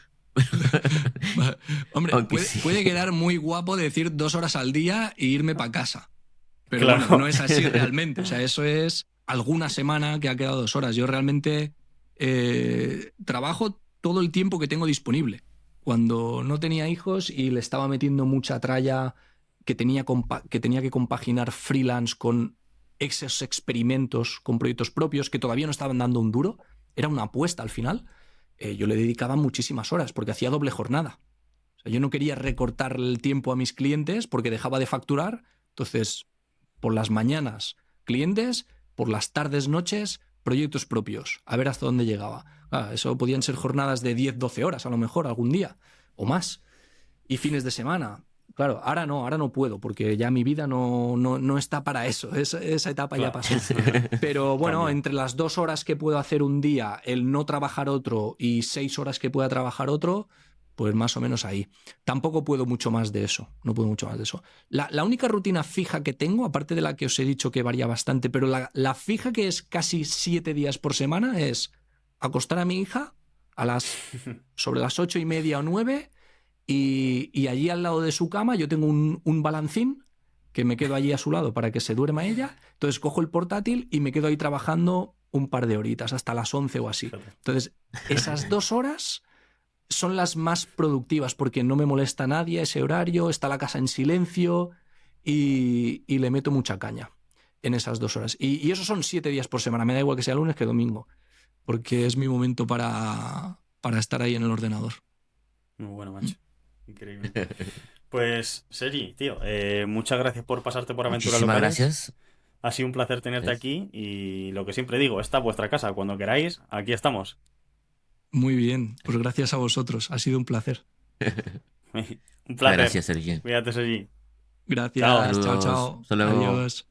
Hombre, Aunque sí. puede quedar muy guapo decir 2 horas al día e irme para casa. Pero Claro. bueno, no es así realmente. O sea, eso es alguna semana que ha quedado 2 horas. Yo realmente trabajo todo el tiempo que tengo disponible. Cuando no tenía hijos y le estaba metiendo mucha tralla que tenía que compaginar freelance con esos experimentos con proyectos propios que todavía no estaban dando un duro, era una apuesta al final. Yo le dedicaba muchísimas horas porque hacía doble jornada. O sea, yo no quería recortar el tiempo a mis clientes porque dejaba de facturar. Entonces, por las mañanas, clientes, por las tardes, noches, proyectos propios. A ver hasta dónde llegaba. Eso podían ser jornadas de 10, 12 horas a lo mejor algún día o más. Y fines de semana. Claro, ahora no puedo porque ya mi vida no está para eso. Esa etapa ya Claro. pasó. Pero bueno, Cambia. entre las 2 horas que puedo hacer un día, el no trabajar otro y 6 horas que pueda trabajar otro, pues más o menos ahí. Tampoco puedo mucho más de eso. No puedo mucho más de eso. La única rutina fija que tengo, aparte de la que os he dicho que varía bastante, pero la fija que es casi 7 días por semana es acostar a mi hija sobre las 8:30 o 9 y allí al lado de su cama yo tengo un balancín que me quedo allí a su lado para que se duerma ella. Entonces cojo el portátil y me quedo ahí trabajando un par de horitas, hasta las 11 o así. Fíjate. Entonces, esas 2 horas son las más productivas porque no me molesta nadie a ese horario, está la casa en silencio y le meto mucha caña en esas 2 horas. Y esos son 7 días por semana, me da igual que sea lunes que domingo, porque es mi momento para estar ahí en el ordenador. Muy bueno, macho. Increíble. Pues, Sergi, tío, muchas gracias por pasarte por Aventuras Muchísimas Locales. gracias. Ha sido un placer tenerte Gracias. aquí y lo que siempre digo, esta es vuestra casa. Cuando queráis, aquí estamos. Muy bien, pues gracias a vosotros, ha sido un placer. Un placer. Gracias, Sergi. Cuídate, Sergi. Gracias, Chao. chao, Saludos. chao. Hasta luego. Adiós.